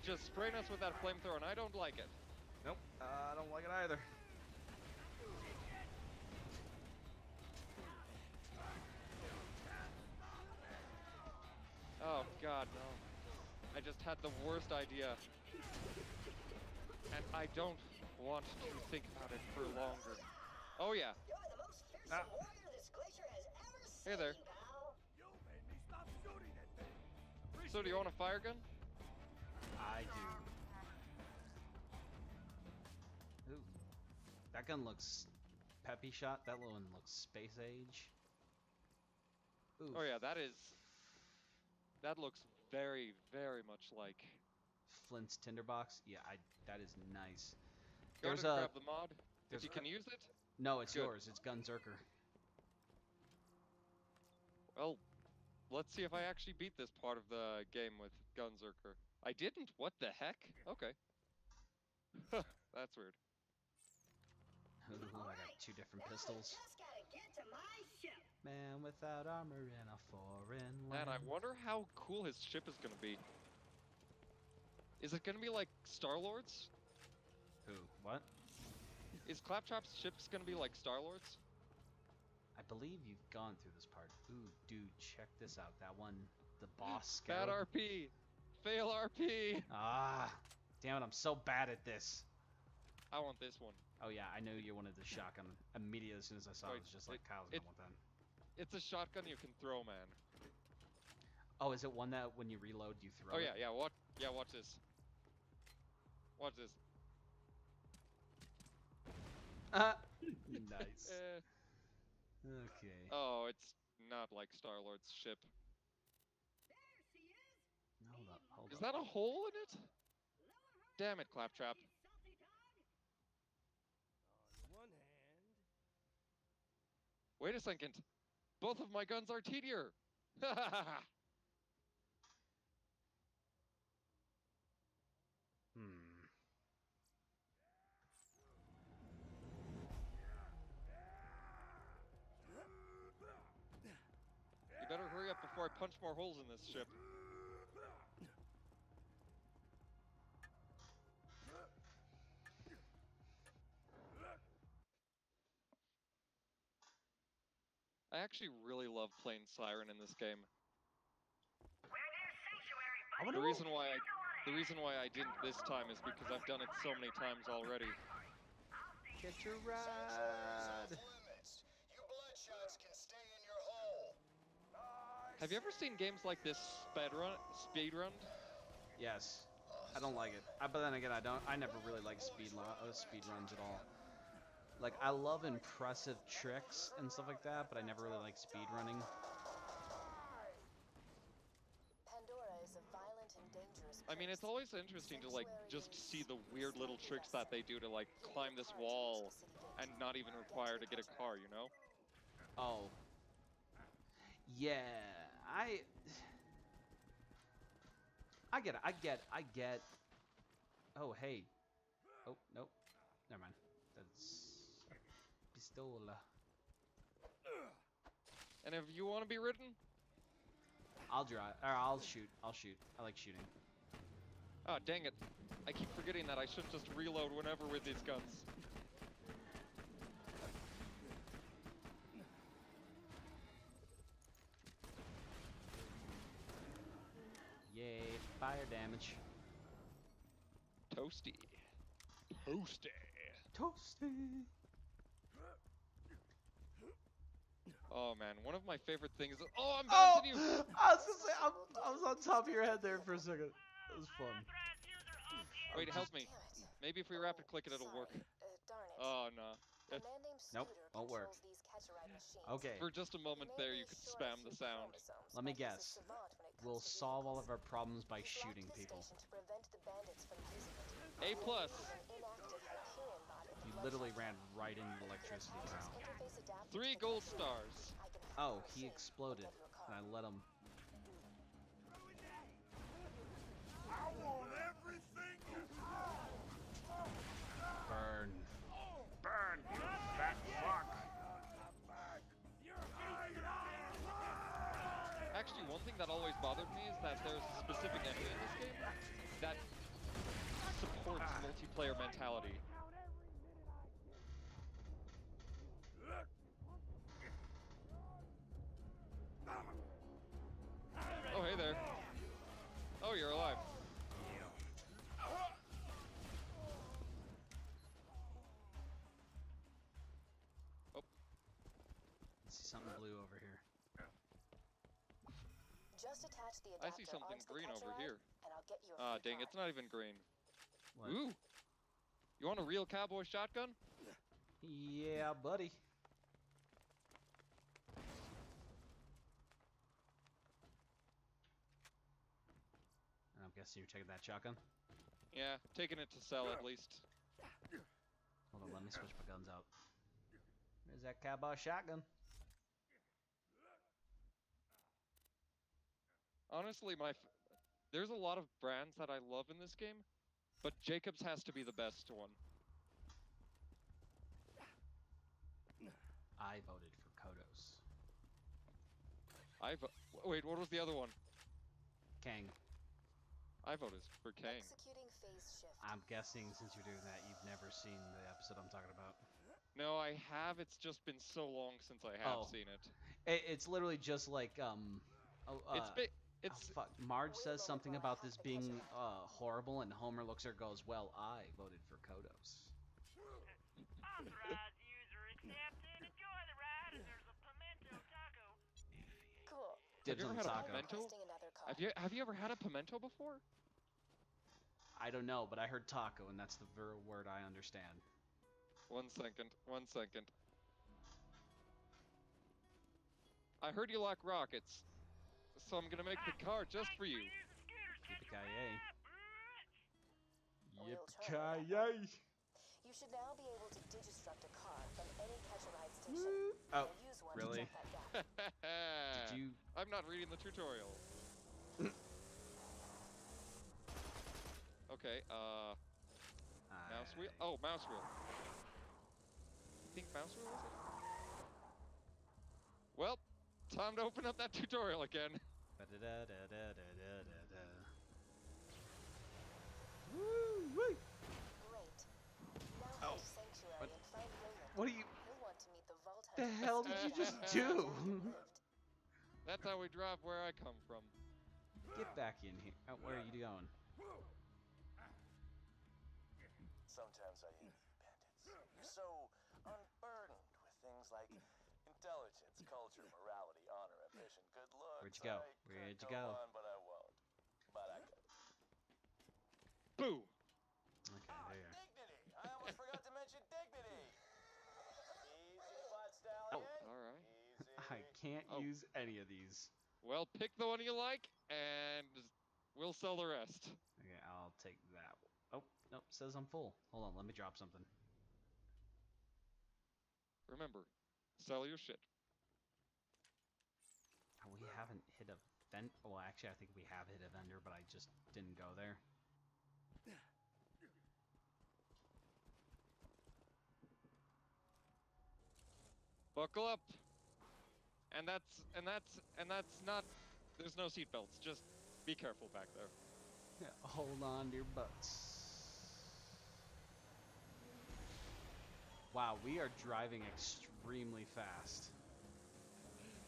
Speaker 1: just spraying us with that flamethrower, and I don't like it.
Speaker 2: Nope, I don't like it either.
Speaker 1: Oh god, no. I just had the worst idea. And I don't want to think about it for longer. Oh yeah.
Speaker 6: You're the most fearsome warrior this glacier has ever seen,
Speaker 1: Hey there.
Speaker 6: pal.
Speaker 3: You made me stop shooting at things.
Speaker 1: So do you want a fire gun?
Speaker 2: I do. Ooh. That gun looks peppy shot. That one looks space age. Ooh.
Speaker 1: Oh yeah, that looks very, very much like.
Speaker 2: Flint's tinderbox. Yeah, that is nice.
Speaker 1: Go
Speaker 2: There's
Speaker 1: ahead and
Speaker 2: a
Speaker 1: grab the mod. If
Speaker 2: there's
Speaker 1: you
Speaker 2: a-
Speaker 1: can use it.
Speaker 2: No, it's
Speaker 1: Good.
Speaker 2: yours. It's Gunzerker.
Speaker 1: Well, let's see if I actually beat this part of the game with Gunzerker. I didn't? What the heck? Okay. That's weird.
Speaker 2: Ooh, I got 2 different pistols.
Speaker 6: Just gotta get to my ship.
Speaker 2: Man without armor in a foreign land.
Speaker 1: Man, I wonder how cool his ship is gonna be. Is it gonna be like Star-Lord's?
Speaker 2: Who? What?
Speaker 1: Is Claptrap's ship's gonna be like Star-Lord's?
Speaker 2: I believe you've gone through this part. Ooh, dude, check this out. That one, the boss
Speaker 1: Bad
Speaker 2: scarab.
Speaker 1: RP! Fail RP!
Speaker 2: Ah, damn it, I'm so bad at this.
Speaker 1: I want this one.
Speaker 2: Oh yeah, I knew you wanted the shotgun. Immediately as soon as I saw it, it was just like, Kyle's gonna want that.
Speaker 1: It's a shotgun you can throw, man.
Speaker 2: Oh, is it one that when you reload, you throw
Speaker 1: Oh
Speaker 2: it?
Speaker 1: yeah, watch this. Watch this.
Speaker 2: Nice.
Speaker 1: Eh.
Speaker 2: Okay.
Speaker 1: Oh, it's not like Star-Lord's ship.
Speaker 6: There she is.
Speaker 2: Hold up, hold
Speaker 1: Is
Speaker 2: up.
Speaker 1: that a hole in it? Damn it, Claptrap.
Speaker 6: Salty dog.
Speaker 4: On one hand,
Speaker 1: Wait a second. Both of my guns are tedier.
Speaker 2: Hmm.
Speaker 1: You better hurry up before I punch more holes in this ship. I actually really love playing Siren in this game.
Speaker 2: I
Speaker 1: The
Speaker 2: wonder
Speaker 1: reason why I didn't this time is because I've done it so many times already.
Speaker 2: Get your
Speaker 7: Sanctuary's
Speaker 2: ride.
Speaker 7: off limits. You bloodshots can stay in your hole.
Speaker 1: Have you ever seen games like this speedrun?
Speaker 2: Yes. I don't like it. But then again, I never really like speed runs at all. Like, I love impressive tricks and stuff like that, but I never really like speed running.
Speaker 8: Pandora is a violent and dangerous
Speaker 1: I mean, it's
Speaker 8: place.
Speaker 1: always interesting to like just see the weird little tricks that they do to like climb this wall and not even require to get a car, you know?
Speaker 2: Oh. Yeah, I get it. I get. Oh, hey. Oh, nope. Never mind. That's a pistola.
Speaker 1: And if you want to be ridden,
Speaker 2: I'll drive, or I'll shoot. I'll shoot. I like shooting.
Speaker 1: oh dang it. I keep forgetting that I should just reload whenever with these guns.
Speaker 2: Yay, fire damage.
Speaker 1: Toasty. Toasty.
Speaker 2: Toasty.
Speaker 1: Oh man, one of my favorite things is, oh, I'm
Speaker 2: Oh!
Speaker 1: bouncing you!
Speaker 2: I was gonna say, I was on top of your head there for a second. That was fun.
Speaker 1: Wait, help me.
Speaker 8: Damn it.
Speaker 1: Maybe if we rapid click it, it'll work.
Speaker 8: Sorry. Darn it.
Speaker 1: Oh no.
Speaker 8: A
Speaker 1: It,
Speaker 8: man named
Speaker 2: Nope,
Speaker 8: Scooter
Speaker 2: won't work.
Speaker 8: controls these catch-a-ride machines.
Speaker 2: Okay,
Speaker 1: for just a
Speaker 8: He
Speaker 1: moment
Speaker 8: may
Speaker 1: there,
Speaker 8: be
Speaker 1: you could
Speaker 8: short a
Speaker 1: spam the
Speaker 8: few
Speaker 1: sound.
Speaker 8: chromosomes,
Speaker 2: let me
Speaker 8: but he's a
Speaker 2: guess.
Speaker 8: savant when it comes
Speaker 2: We'll
Speaker 8: to
Speaker 2: solve all
Speaker 8: vehicles.
Speaker 2: of our problems by
Speaker 8: He flocked
Speaker 2: shooting
Speaker 8: the
Speaker 2: people.
Speaker 8: station to prevent the bandits from using
Speaker 1: A
Speaker 8: it.
Speaker 1: plus.
Speaker 8: An inactive Hyperion mod in the
Speaker 2: You
Speaker 8: blood
Speaker 2: literally
Speaker 8: type.
Speaker 2: ran right into the electricity
Speaker 8: His
Speaker 2: ground.
Speaker 8: interface adapted
Speaker 1: 3
Speaker 8: to the
Speaker 1: gold
Speaker 8: computer.
Speaker 1: stars.
Speaker 8: I can hack
Speaker 2: Oh,
Speaker 8: the
Speaker 2: he
Speaker 8: machine and
Speaker 2: exploded,
Speaker 8: get you a car.
Speaker 2: and I let him.
Speaker 3: I want everything you
Speaker 2: Burn.
Speaker 3: burn, you fat fuck.
Speaker 1: Actually, one thing that always bothered me is that there's a specific enemy in this game that supports multiplayer mentality.
Speaker 3: Count every minute I get.
Speaker 1: Oh, hey there. Oh, you're alive. Oh,
Speaker 2: I see something blue over here.
Speaker 8: Just attach the
Speaker 1: I
Speaker 8: adapter
Speaker 1: see something
Speaker 8: onto the
Speaker 1: green
Speaker 8: catch
Speaker 1: over
Speaker 8: rod,
Speaker 1: here.
Speaker 8: and I'll get you a
Speaker 1: Ah,
Speaker 8: free
Speaker 1: dang,
Speaker 8: car.
Speaker 1: it's not even green.
Speaker 2: What?
Speaker 1: Ooh. You want a real cowboy shotgun?
Speaker 2: Yeah, buddy. And I'm guessing you're taking that shotgun?
Speaker 1: Yeah, taking it to sell at least.
Speaker 2: Hold on, let me switch my guns out. There's that cowboy shotgun.
Speaker 1: Honestly, there's a lot of brands that I love in this game, but Jacobs has to be the best one.
Speaker 2: I voted for Kodos.
Speaker 1: Wait, what was the other one?
Speaker 2: Kang.
Speaker 1: I voted for Kang.
Speaker 8: Executing phase shift.
Speaker 2: I'm guessing since you're doing that, you've never seen the episode I'm talking about.
Speaker 1: No, I have. It's just been so long since I have
Speaker 2: Oh.
Speaker 1: seen it.
Speaker 2: It's literally just like
Speaker 1: It's
Speaker 2: fuck. Marge
Speaker 8: Wait a
Speaker 2: says
Speaker 8: moment
Speaker 2: something
Speaker 8: while I
Speaker 2: about
Speaker 8: hack
Speaker 2: this
Speaker 8: the
Speaker 2: being
Speaker 8: catch
Speaker 2: horrible, and Homer looks at her, goes, "Well, I voted for Kodos."
Speaker 9: Authorized user accepted. Enjoy the ride, and there's a pimento taco.
Speaker 8: Cool.
Speaker 2: Dibs
Speaker 1: you
Speaker 2: on
Speaker 1: ever
Speaker 2: the
Speaker 1: had a
Speaker 2: taco.
Speaker 1: pimento?
Speaker 8: Requesting another car.
Speaker 1: have you ever had a pimento before?
Speaker 2: I don't know, but I heard taco, and that's the word I understand.
Speaker 1: 1 second. 1 second. I heard you like rockets, so I'm gonna make the car just for you.
Speaker 2: Yippee-ki-yay.
Speaker 8: We'll try
Speaker 2: Yippee-ki-yay.
Speaker 8: You should now be able to digistruct a car from any catch-a-ride station.
Speaker 2: Oh,
Speaker 8: And use one
Speaker 2: really?
Speaker 8: to jump that gap.
Speaker 2: Did you?
Speaker 1: I'm not reading the tutorial. Okay, mouse wheel? Oh, mouse wheel. You think mouse wheel is it? Well, time to open up that tutorial again.
Speaker 2: Da-da-da-da-da-da-da-da. Woo-wee.
Speaker 8: Great. Now
Speaker 2: Oh,
Speaker 8: head to Sanctuary
Speaker 2: what?
Speaker 8: and find Roland.
Speaker 2: What are you?
Speaker 8: He'll want to meet the Vault
Speaker 2: The
Speaker 8: Hunter
Speaker 2: hell
Speaker 8: who
Speaker 2: did you
Speaker 8: stayed
Speaker 2: just
Speaker 8: down
Speaker 2: do?
Speaker 8: where Jack lived.
Speaker 1: That's how we drive where I come from.
Speaker 2: Get back in here. Oh, where are you going?
Speaker 10: Sometimes I envy you bandits. You're so unburdened with things like intelligence, culture, morality, honor, ambition, good looks.
Speaker 2: Where'd you go?
Speaker 10: I
Speaker 2: Where'd
Speaker 10: could
Speaker 2: you go?
Speaker 10: On, but I won't. But I could.
Speaker 1: Boo!
Speaker 2: Okay, there you are.
Speaker 10: Dignity! I almost forgot to mention dignity! Easy, butt stallion.
Speaker 2: Oh.
Speaker 1: Alright.
Speaker 10: Easy.
Speaker 2: I can't
Speaker 1: Oh.
Speaker 2: use any of these.
Speaker 1: Well, pick the one you like, and we'll sell the rest.
Speaker 2: Okay, I'll take that. Oh, nope, says I'm full. Hold on, let me drop something.
Speaker 1: Remember, sell your shit.
Speaker 2: We haven't hit a vent. Well, actually, I think we have hit a vendor, but I just didn't go there.
Speaker 1: Buckle up. And that's not. There's no seatbelts. Just be careful back there.
Speaker 2: Yeah, hold on to your butts. Wow, we are driving extremely fast.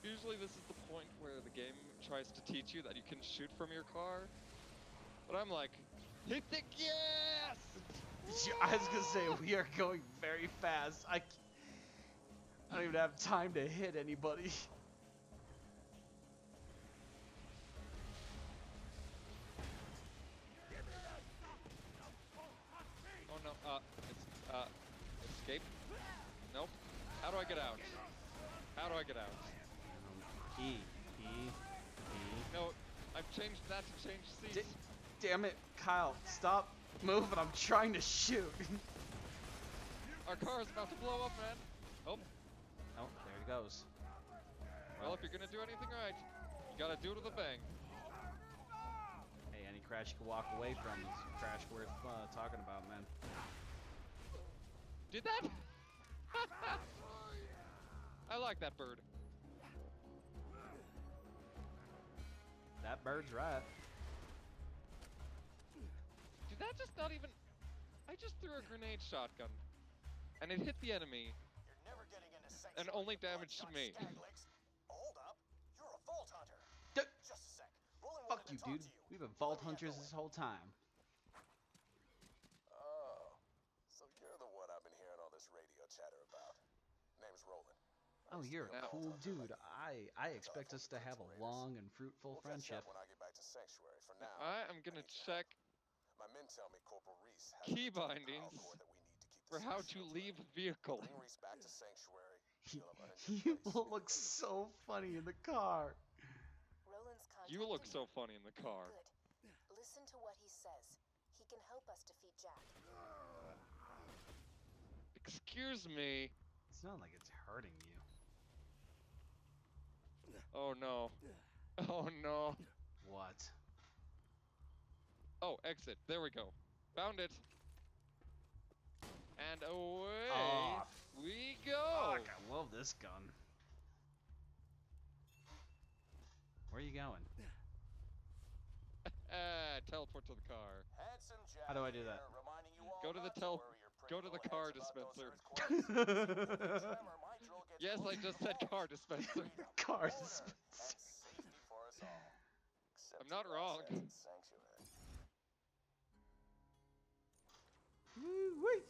Speaker 1: Usually this is the point where the game tries to teach you that you can shoot from your car. But I'm like, hit the gas!
Speaker 2: I was gonna say, we are going very fast. I don't even have time to hit anybody.
Speaker 1: Oh no, escape? Nope. How do I get out? How do I get out?
Speaker 2: E.
Speaker 1: No, I've changed that to change seats.
Speaker 2: Damn it, Kyle, stop moving. I'm trying to shoot.
Speaker 1: Our car is about to blow up, man. Oh,
Speaker 2: Oh, there it goes.
Speaker 1: well, if you're gonna do anything right, you gotta do it with a bang.
Speaker 2: Hey, any crash you can walk away from is a crash worth talking about, man.
Speaker 1: Did that? I like that bird.
Speaker 2: That bird's right.
Speaker 1: Did that just not even... I just threw a grenade shotgun, and it hit the enemy,
Speaker 7: You're never getting into
Speaker 1: and
Speaker 7: sanctuary,
Speaker 1: only
Speaker 7: you
Speaker 1: damaged
Speaker 7: bloodshot
Speaker 1: me.
Speaker 7: Skaglegs. Hold up. You're a vault hunter.
Speaker 2: D
Speaker 7: Just a sec. Roland
Speaker 2: Fuck
Speaker 7: wanted
Speaker 2: you,
Speaker 7: to talk
Speaker 2: dude.
Speaker 7: to you.
Speaker 2: We've been vault
Speaker 7: Let me get
Speaker 2: hunters
Speaker 7: going.
Speaker 2: this whole time.
Speaker 10: Oh, so you're the one I've been hearing all this radio chatter about. Name's Roland. I
Speaker 2: Oh,
Speaker 10: used to
Speaker 2: you're
Speaker 10: be
Speaker 2: a
Speaker 10: vault
Speaker 2: cool
Speaker 10: hunter
Speaker 2: dude.
Speaker 10: like
Speaker 2: I expect us to have a long and fruitful
Speaker 10: We'll
Speaker 2: friendship.
Speaker 10: catch up when I get back to Sanctuary. For now,
Speaker 1: I'm gonna
Speaker 10: need your
Speaker 1: check
Speaker 10: help. My men tell me Corporal Reese has
Speaker 1: key
Speaker 10: a power
Speaker 1: bindings
Speaker 10: core that we need to keep the
Speaker 1: for how to
Speaker 10: shields
Speaker 1: leave
Speaker 10: ready.
Speaker 1: a vehicle.
Speaker 10: Bring Reese back to Sanctuary.
Speaker 2: He,
Speaker 10: He'll have earned
Speaker 2: he
Speaker 10: your place
Speaker 2: will
Speaker 10: in
Speaker 2: look
Speaker 10: the leadership.
Speaker 2: so funny in the car.
Speaker 8: Roland's contacted
Speaker 1: You look so
Speaker 8: you?
Speaker 1: funny in the car.
Speaker 8: Good. Listen to what he says. He can help us defeat Jack.
Speaker 1: Excuse me.
Speaker 2: It's not like it's hurting you.
Speaker 1: Oh no. Oh no.
Speaker 2: What?
Speaker 1: Oh, exit. There we go. Found it. And away
Speaker 2: Oh,
Speaker 1: we go.
Speaker 2: fuck, I love this gun. Where are you going?
Speaker 1: Teleport to the car.
Speaker 10: Handsome Jack
Speaker 2: How do I do that?
Speaker 10: here, reminding you all
Speaker 1: Go to the
Speaker 10: not
Speaker 1: tel-
Speaker 10: worry your pretty
Speaker 1: go to the
Speaker 10: little
Speaker 1: car
Speaker 10: heads about those
Speaker 1: dispenser.
Speaker 10: earthquakes. Simple tremor, my drill gets
Speaker 1: Yes, I
Speaker 10: closer
Speaker 1: just
Speaker 10: to
Speaker 1: said
Speaker 10: home.
Speaker 1: car dispenser.
Speaker 10: Freedom,
Speaker 2: Car
Speaker 10: order,
Speaker 2: dispenser.
Speaker 10: and safety for us all. Except
Speaker 1: I'm not
Speaker 10: your
Speaker 1: wrong.
Speaker 10: assets in Sanctuary.
Speaker 2: Wait.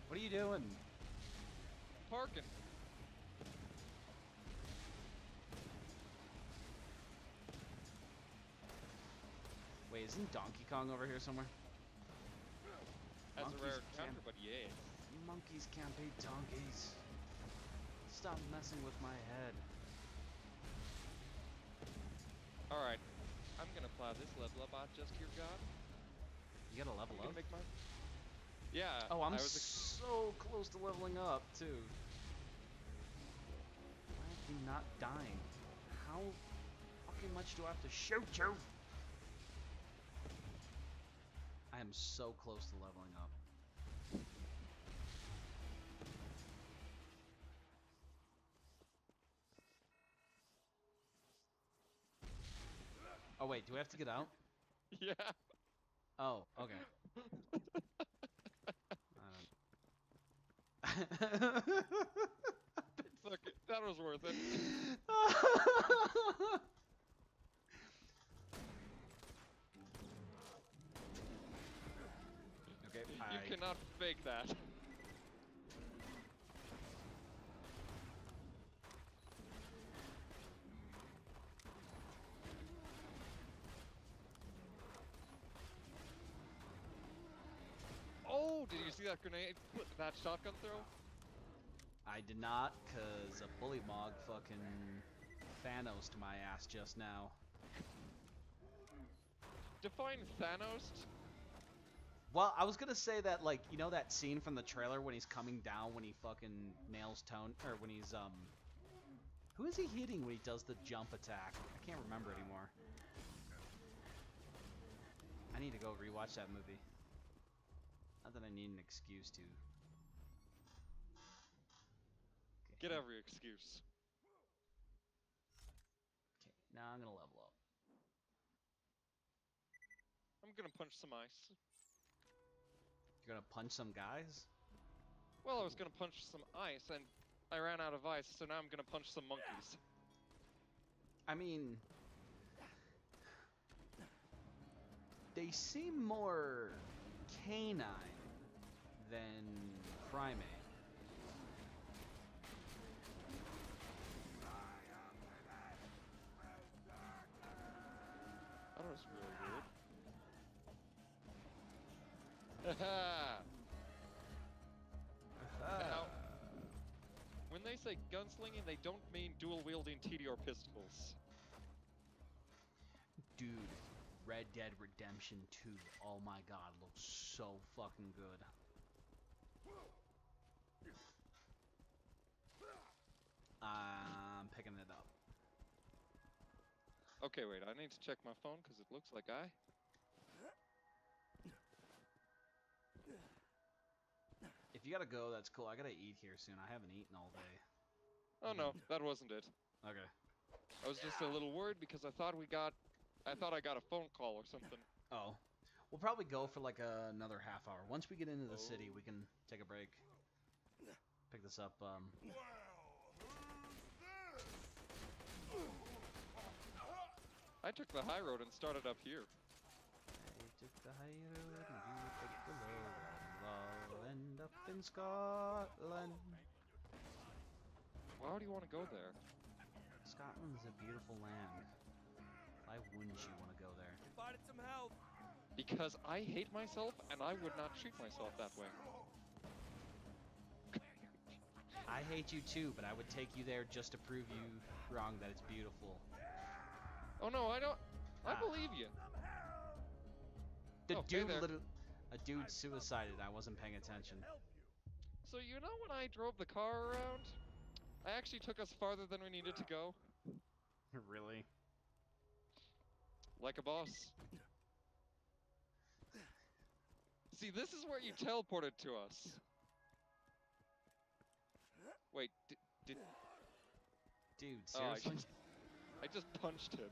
Speaker 2: What are you doing?
Speaker 1: Parking.
Speaker 2: Wait, isn't Donkey Kong over here somewhere?
Speaker 1: As a
Speaker 2: Monkeys
Speaker 1: rare
Speaker 2: can't-
Speaker 1: encounter, but yes.
Speaker 2: Monkeys can't beat donkeys. Stop messing with my head.
Speaker 1: Alright. I'm gonna plow this level up I just here got.
Speaker 2: You gotta level
Speaker 1: I'm gonna
Speaker 2: up?
Speaker 1: make my... Yeah.
Speaker 2: Oh, I'm
Speaker 1: I was
Speaker 2: so close to leveling up, too. Why am I not dying? How fucking much do I have to shoot you? I am so close to leveling up. Oh wait, do we have to get out?
Speaker 1: Yeah.
Speaker 2: Oh, okay.
Speaker 1: Look, that was worth it.
Speaker 2: Okay,
Speaker 1: You cannot fake that. Oh, did you see that grenade? That shotgun throw?
Speaker 2: I did not, cause a bully mog fucking Thanos to my ass just now.
Speaker 1: Define Thanos.
Speaker 2: Well, I was gonna say that, like, you know that scene from the trailer when he's coming down when he fucking nails Tone, or when he's, who is he hitting when he does the jump attack? I can't remember anymore. I need to go rewatch that movie. Not that I need an excuse to. Okay.
Speaker 1: Get every excuse.
Speaker 2: Okay, now I'm gonna level up.
Speaker 1: I'm gonna punch some ice.
Speaker 2: You're gonna punch some guys?
Speaker 1: Well, I was gonna punch some ice, and I ran out of ice, so now I'm gonna punch some monkeys.
Speaker 2: I mean, they seem more canine than primate.
Speaker 1: That was really weird. Haha! Now, when they say gunslinging, they don't mean dual-wielding TDR pistols.
Speaker 2: Dude, Red Dead Redemption 2, oh my god, looks so fucking good. I'm picking it up.
Speaker 1: Okay, wait, I need to check my phone, because it looks like I...
Speaker 2: If you gotta go, that's cool. I gotta eat here soon. I haven't eaten all day.
Speaker 1: Oh no, that wasn't it.
Speaker 2: Okay.
Speaker 1: I was just a little worried because I thought I got a phone call or something.
Speaker 2: Oh. We'll probably go for like another half hour. Once we get into the city, we can take a break. Pick this up.
Speaker 1: I took the high road and started up here.
Speaker 2: I took the high road and you took the low road. I'll end up in Scotland.
Speaker 1: Why do you want to go there?
Speaker 2: Scotland's a beautiful land. Why wouldn't you want to go there?
Speaker 4: Provided some help.
Speaker 1: Because I hate myself and I would not treat myself that way.
Speaker 2: I hate you too, but I would take you there just to prove you wrong that it's beautiful.
Speaker 1: Oh no, I don't. I believe you.
Speaker 2: The
Speaker 1: Oh,
Speaker 2: dude
Speaker 1: hey there.
Speaker 2: a dude suicided. I wasn't paying attention.
Speaker 1: So you know when I drove the car around, I actually took us farther than we needed to go.
Speaker 2: Really?
Speaker 1: Like a boss. See, this is where you teleported to us. Wait, did...
Speaker 2: Dude,
Speaker 1: Oh,
Speaker 2: seriously?
Speaker 1: I just punched him.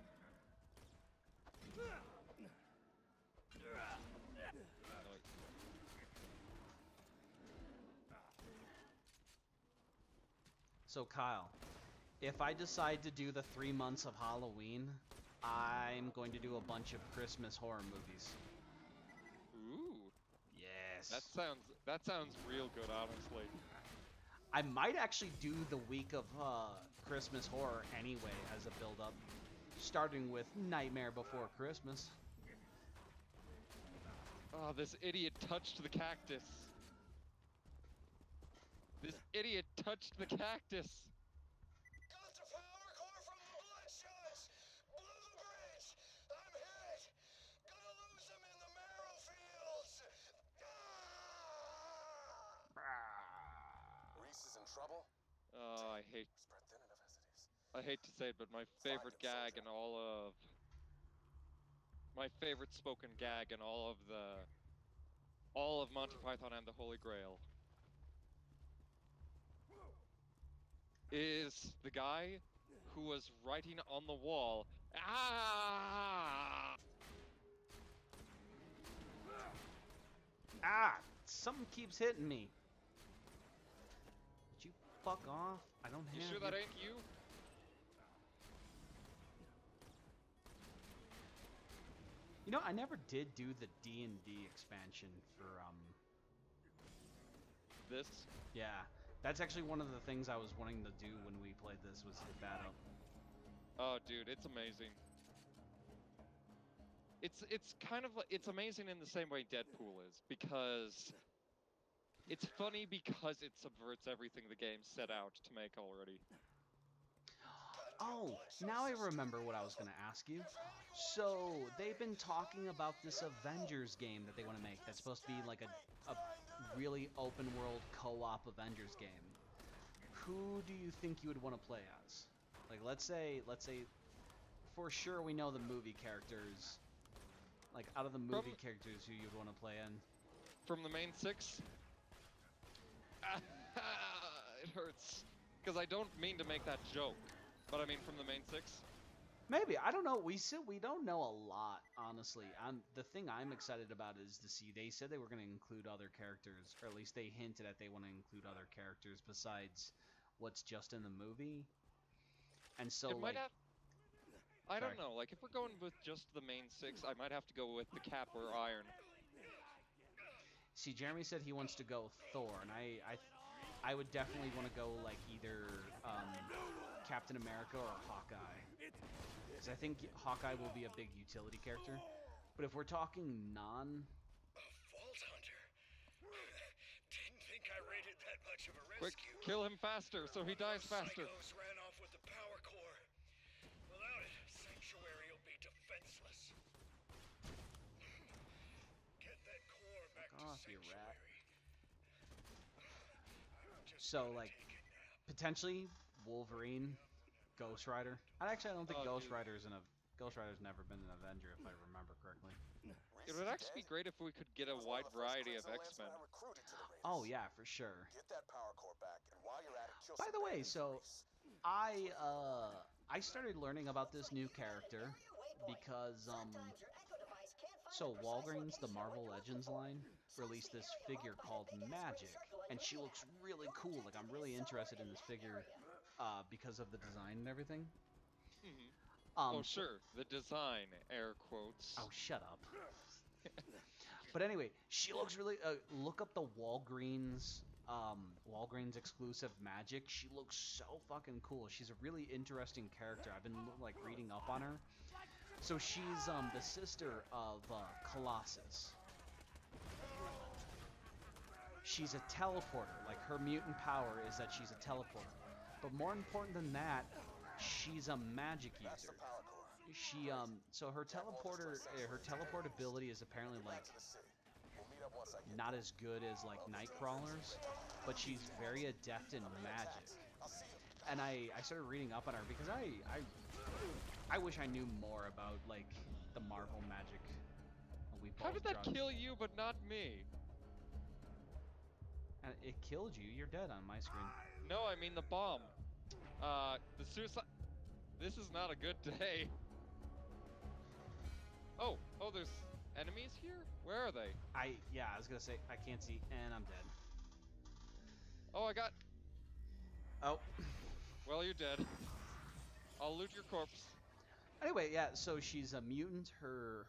Speaker 2: So Kyle, if I decide to do the 3 months of Halloween, I'm going to do a bunch of Christmas horror movies.
Speaker 1: Ooh.
Speaker 2: Yes.
Speaker 1: That sounds real good, honestly.
Speaker 2: I might actually do the week of Christmas horror anyway as a build-up, starting with Nightmare Before Christmas.
Speaker 1: Oh, this idiot touched the cactus. This idiot touched the cactus.
Speaker 7: Got the power core from the Bloodshots! Blew the bridge! I'm hit! Gonna lose them in the marrow fields! Reese is in trouble?
Speaker 1: Oh,
Speaker 7: Spread thin universities.
Speaker 1: I hate to say it, but my favorite gag in all of... My favorite spoken gag in all of Monty Python and the Holy Grail is the guy who was writing on the wall, "Ah!"
Speaker 2: Ah! Something keeps hitting me. Would you fuck off? I don't have
Speaker 1: You sure that ain't you?
Speaker 2: You know, I never did do the D&D expansion for,
Speaker 1: This?
Speaker 2: Yeah. That's actually one of the things I was wanting to do when we played this, was hit that up.
Speaker 1: Oh, dude, it's amazing. It's kind of it's amazing in the same way Deadpool is, because it's funny because it subverts everything the game set out to make already.
Speaker 2: Oh, now I remember what I was going to ask you. So, they've been talking about this Avengers game that they want to make that's supposed to be like a really open world co-op Avengers game. Who do you think you would want to play as? Like, let's say for sure we know the movie characters. Like, out of the movie characters, who you'd want to play in?
Speaker 1: From the main 6? It hurts. Because I don't mean to make that joke. But I mean from the main 6?
Speaker 2: Maybe. I don't know. We don't know a lot, honestly. The thing I'm excited about is to see, they said they were going to include other characters, or at least they hinted at they want to include other characters besides what's just in the movie. And so, like...
Speaker 1: I don't know, like, if we're going with just the main 6, I might have to go with the Cap or Iron.
Speaker 2: See, Jeremy said he wants to go Thor, and I would definitely want to go, like, either Captain America or Hawkeye. Because I think Hawkeye will be a big utility character. But if we're talking non...
Speaker 3: Vault Hunter. Didn't think I rated that much of a
Speaker 1: Quick,
Speaker 3: rescue.
Speaker 1: kill him faster so he dies faster.
Speaker 3: Psychos ran off with the power core. Without it, Sanctuary will be defenseless. Get that core back to
Speaker 2: you rat.
Speaker 3: Sanctuary.
Speaker 2: So, like, potentially Wolverine, Ghost Rider. I don't think Ghost Rider's never been an Avenger, if I remember correctly.
Speaker 1: It would actually be great if we could get a wide variety of X-Men.
Speaker 2: Oh yeah, for sure.
Speaker 7: Get that power core back, and while you're at it, kill
Speaker 2: By the
Speaker 7: some
Speaker 2: way,
Speaker 7: bandits,
Speaker 2: so
Speaker 7: Reese.
Speaker 2: I started learning about this new character because so Walgreens, the Marvel Legends line, released this figure called Magic, and she looks really cool. Like I'm really interested in this figure because of the design and everything.
Speaker 1: Oh sure, the design, air quotes.
Speaker 2: Oh, shut up. But anyway, she looks really. Look up the Walgreens exclusive Magic. She looks so fucking cool. She's a really interesting character. I've been like reading up on her. So she's the sister of Colossus. She's a teleporter. Like her mutant power is that she's a teleporter. But more important than that, she's a magic user. She so her teleport ability is apparently like not as good as like Nightcrawler's, but she's very adept in magic. And I started reading up on her because I wish I knew more about like the Marvel magic.
Speaker 1: How did that kill you but not me?
Speaker 2: And it killed you. You're dead on my screen.
Speaker 1: No, I mean the bomb. The suicide. This is not a good day. Oh, there's enemies here? Where are they?
Speaker 2: I was gonna say I can't see, and I'm dead.
Speaker 1: Oh, I got.
Speaker 2: Oh.
Speaker 1: Well, you're dead. I'll loot your corpse.
Speaker 2: Anyway, yeah. So she's a mutant. Her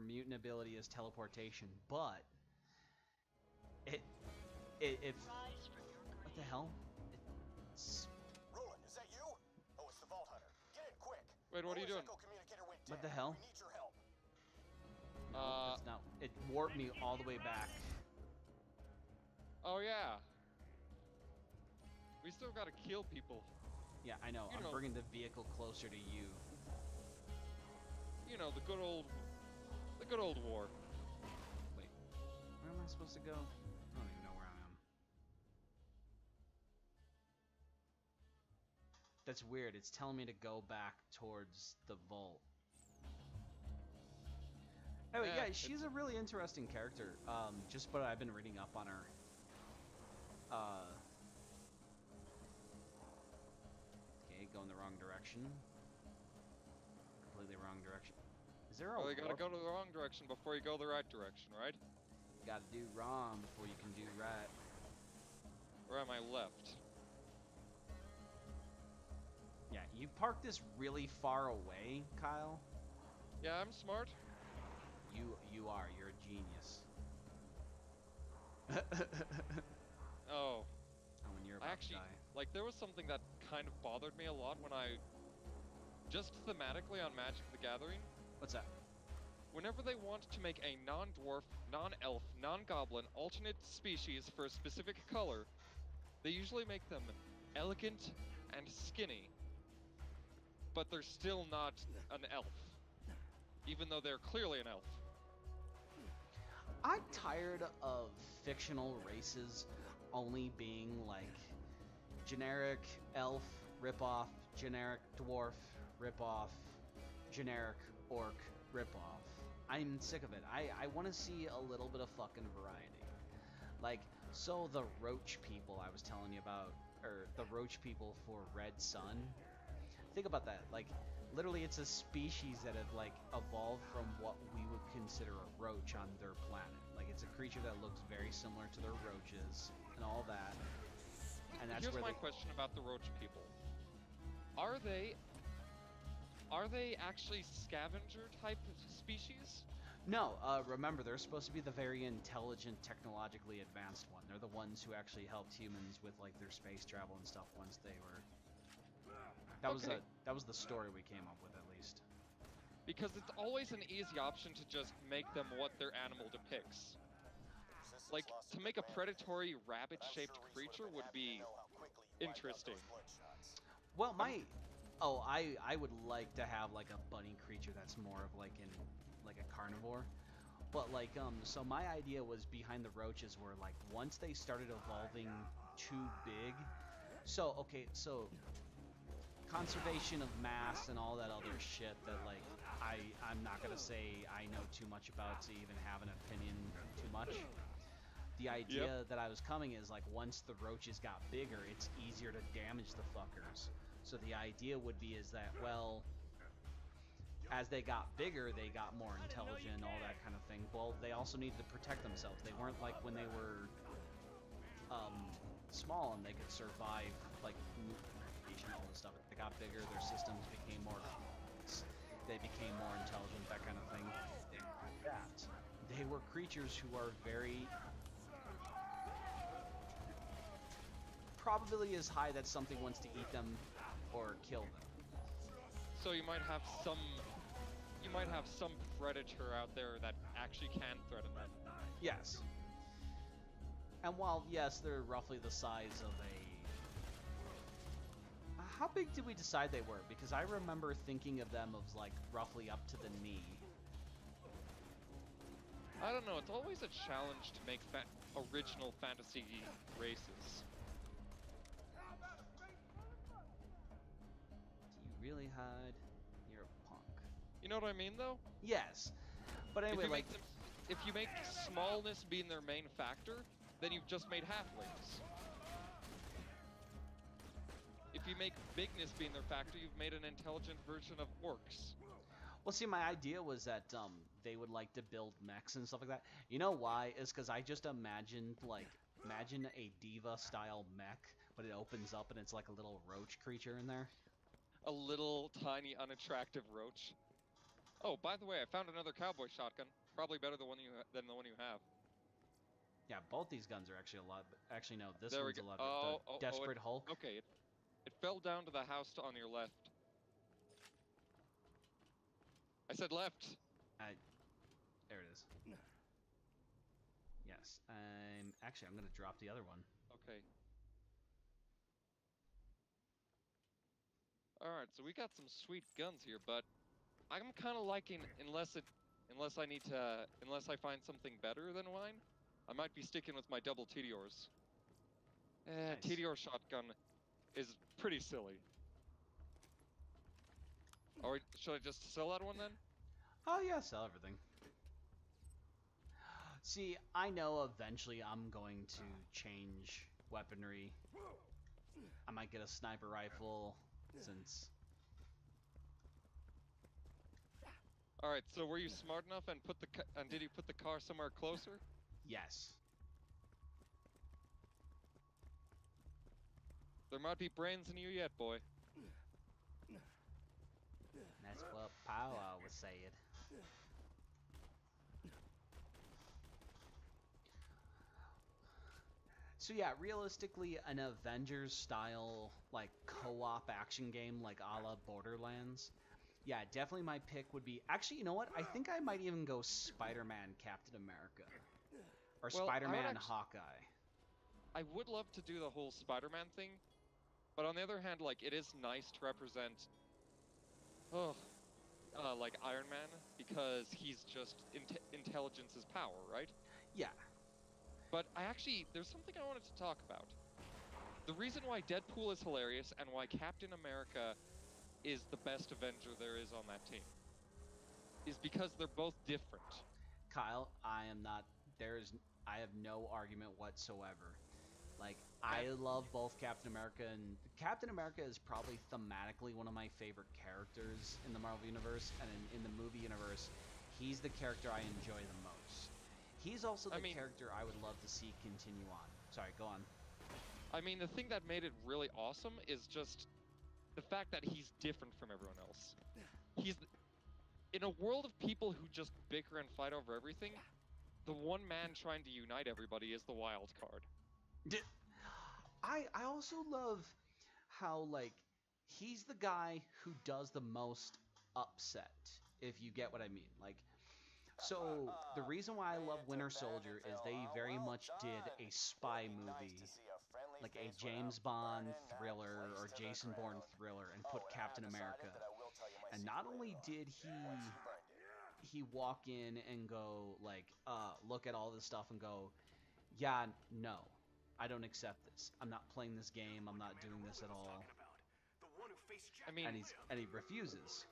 Speaker 2: mutant ability is teleportation, but if what the hell?
Speaker 10: Roland, is that you? Oh, it's the Vault Hunter. Get in quick.
Speaker 1: Wait, what are you doing?
Speaker 2: What the hell?
Speaker 10: We need your help.
Speaker 2: No, that's not. It warped me all the way back.
Speaker 1: Oh yeah. We still gotta kill people.
Speaker 2: Yeah, I know. I'm bringing the vehicle closer to you.
Speaker 1: You know, the good old war.
Speaker 2: Wait, where am I supposed to go? I don't even know where I am. That's weird. It's telling me to go back towards the vault. Anyway, yeah, she's a really interesting character. But I've been reading up on her. Okay, going the wrong direction. Completely wrong direction. Is there a
Speaker 1: Well, you gotta go to the wrong direction before you go the right direction, right?
Speaker 2: You gotta do wrong before you can do right.
Speaker 1: Or am I left?
Speaker 2: Yeah, you parked this really far away, Kyle.
Speaker 1: Yeah, I'm smart.
Speaker 2: You are. You're a genius.
Speaker 1: Oh.
Speaker 2: When you're about to die.
Speaker 1: Like, there was something that kind of bothered me a lot when I... Just thematically on Magic the Gathering.
Speaker 2: What's that?
Speaker 1: Whenever they want to make a non-dwarf, non-elf, non-goblin alternate species for a specific color, they usually make them elegant and skinny. But they're still not an elf. Even though they're clearly an elf.
Speaker 2: I'm tired of fictional races only being like generic elf ripoff, generic dwarf ripoff, generic orc ripoff. I'm sick of it. I want to see a little bit of fucking variety. Like, so the roach people I was telling you about, or the roach people for Red Sun. Think about that. Like, literally it's a species that have like evolved from what we would consider a roach on their planet. Like it's a creature that looks very similar to their roaches and all that. And that's
Speaker 1: Here's
Speaker 2: where
Speaker 1: my question about the roach people. Are they actually scavenger type species?
Speaker 2: No, remember they're supposed to be the very intelligent, technologically advanced one. They're the ones who actually helped humans with like their space travel and stuff once they were. That was the story we came up with, at least.
Speaker 1: Because it's always an easy option to just make them what their animal depicts. Like, to make a predatory rabbit-shaped creature would be interesting.
Speaker 2: Well, I would like to have like a bunny creature that's more of like a carnivore. But like so my idea was behind the roaches were like once they started evolving too big. So conservation of mass and all that other shit that like I'm not gonna say I know too much about to even have an opinion too much. the idea that I was coming is like once the roaches got bigger, it's easier to damage the fuckers. So the idea would be is that, well, as they got bigger, they got more intelligent, all that kind of thing. Well, they also needed to protect themselves. They weren't like when they were small and they could survive like mutation, all this stuff. They got bigger, their systems became more complex. They became more intelligent, that kind of thing. That they were creatures who are very probability is high that something wants to eat them or kill them.
Speaker 1: So you might have some predator out there that actually can threaten them.
Speaker 2: Yes. And while, yes, they're roughly the size of a... How big did we decide they were? Because I remember thinking of them as, like, roughly up to the knee.
Speaker 1: I don't know, it's always a challenge to make original fantasy races.
Speaker 2: Do you really hide? You're a punk.
Speaker 1: You know what I mean, though?
Speaker 2: Yes. But anyway,
Speaker 1: if you make smallness being their main factor, then you've just made halflings. If you make bigness being their factor, you've made an intelligent version of orcs.
Speaker 2: Well, see, my idea was that they would like to build mechs and stuff like that. You know why? Is because I just imagined, like, imagine a diva-style mech, but it opens up and it's like a little roach creature in there.
Speaker 1: A little, tiny, unattractive roach. Oh, by the way, I found another cowboy shotgun. Probably better than the one you have.
Speaker 2: Yeah, both these guns are actually a lot. Actually, no, this
Speaker 1: There
Speaker 2: one's
Speaker 1: we
Speaker 2: a
Speaker 1: go.
Speaker 2: lot. The Desperate Hulk.
Speaker 1: Okay, it fell down to the house on your left. I said left.
Speaker 2: There it is. Yes, I'm gonna drop the other one.
Speaker 1: Okay. All right, so we got some sweet guns here, but I'm kind of liking unless I find something better than mine, I might be sticking with my double TDRs.
Speaker 2: Nice.
Speaker 1: TDR shotgun is pretty silly. Or should I just sell that one then?
Speaker 2: Oh yeah, sell everything. See, I know eventually I'm going to change weaponry. I might get a sniper rifle, since...
Speaker 1: Alright, so were you smart enough and did you put the car somewhere closer?
Speaker 2: Yes.
Speaker 1: There might be brains in you yet, boy.
Speaker 2: That's what Power was saying. So yeah, realistically, an Avengers-style, like, co-op action game, like a la Borderlands. Yeah, definitely my pick would be... Actually, you know what? I think I might even go Spider-Man Captain America. Or Spider-Man Hawkeye.
Speaker 1: I would love to do the whole Spider-Man thing, but on the other hand, like, it is nice to represent... like Iron Man, because he's just... intelligence is power, right?
Speaker 2: Yeah.
Speaker 1: But there's something I wanted to talk about. The reason why Deadpool is hilarious and why Captain America is the best Avenger there is on that team is because they're both different.
Speaker 2: Kyle, I have no argument whatsoever. Like, I love both Captain America, and Captain America is probably thematically one of my favorite characters in the Marvel Universe, and in the movie universe, he's the character I enjoy the most. He's also the character I would love to see continue on. Sorry, go on.
Speaker 1: I mean, the thing that made it really awesome is just the fact that he's different from everyone else. In a world of people who just bicker and fight over everything, the one man trying to unite everybody is the wild card.
Speaker 2: I also love how, like, he's the guy who does the most upset, if you get what I mean. Like, so the reason why I love Winter Soldier is they very much did a spy movie, like a James Bond thriller or Jason Bourne thriller, and put Captain America. And not only did he walk in and go, like, look at all this stuff and go, yeah, no, I don't accept this. I'm not playing this game. I'm not doing this at all.
Speaker 1: I mean,
Speaker 2: and he refuses.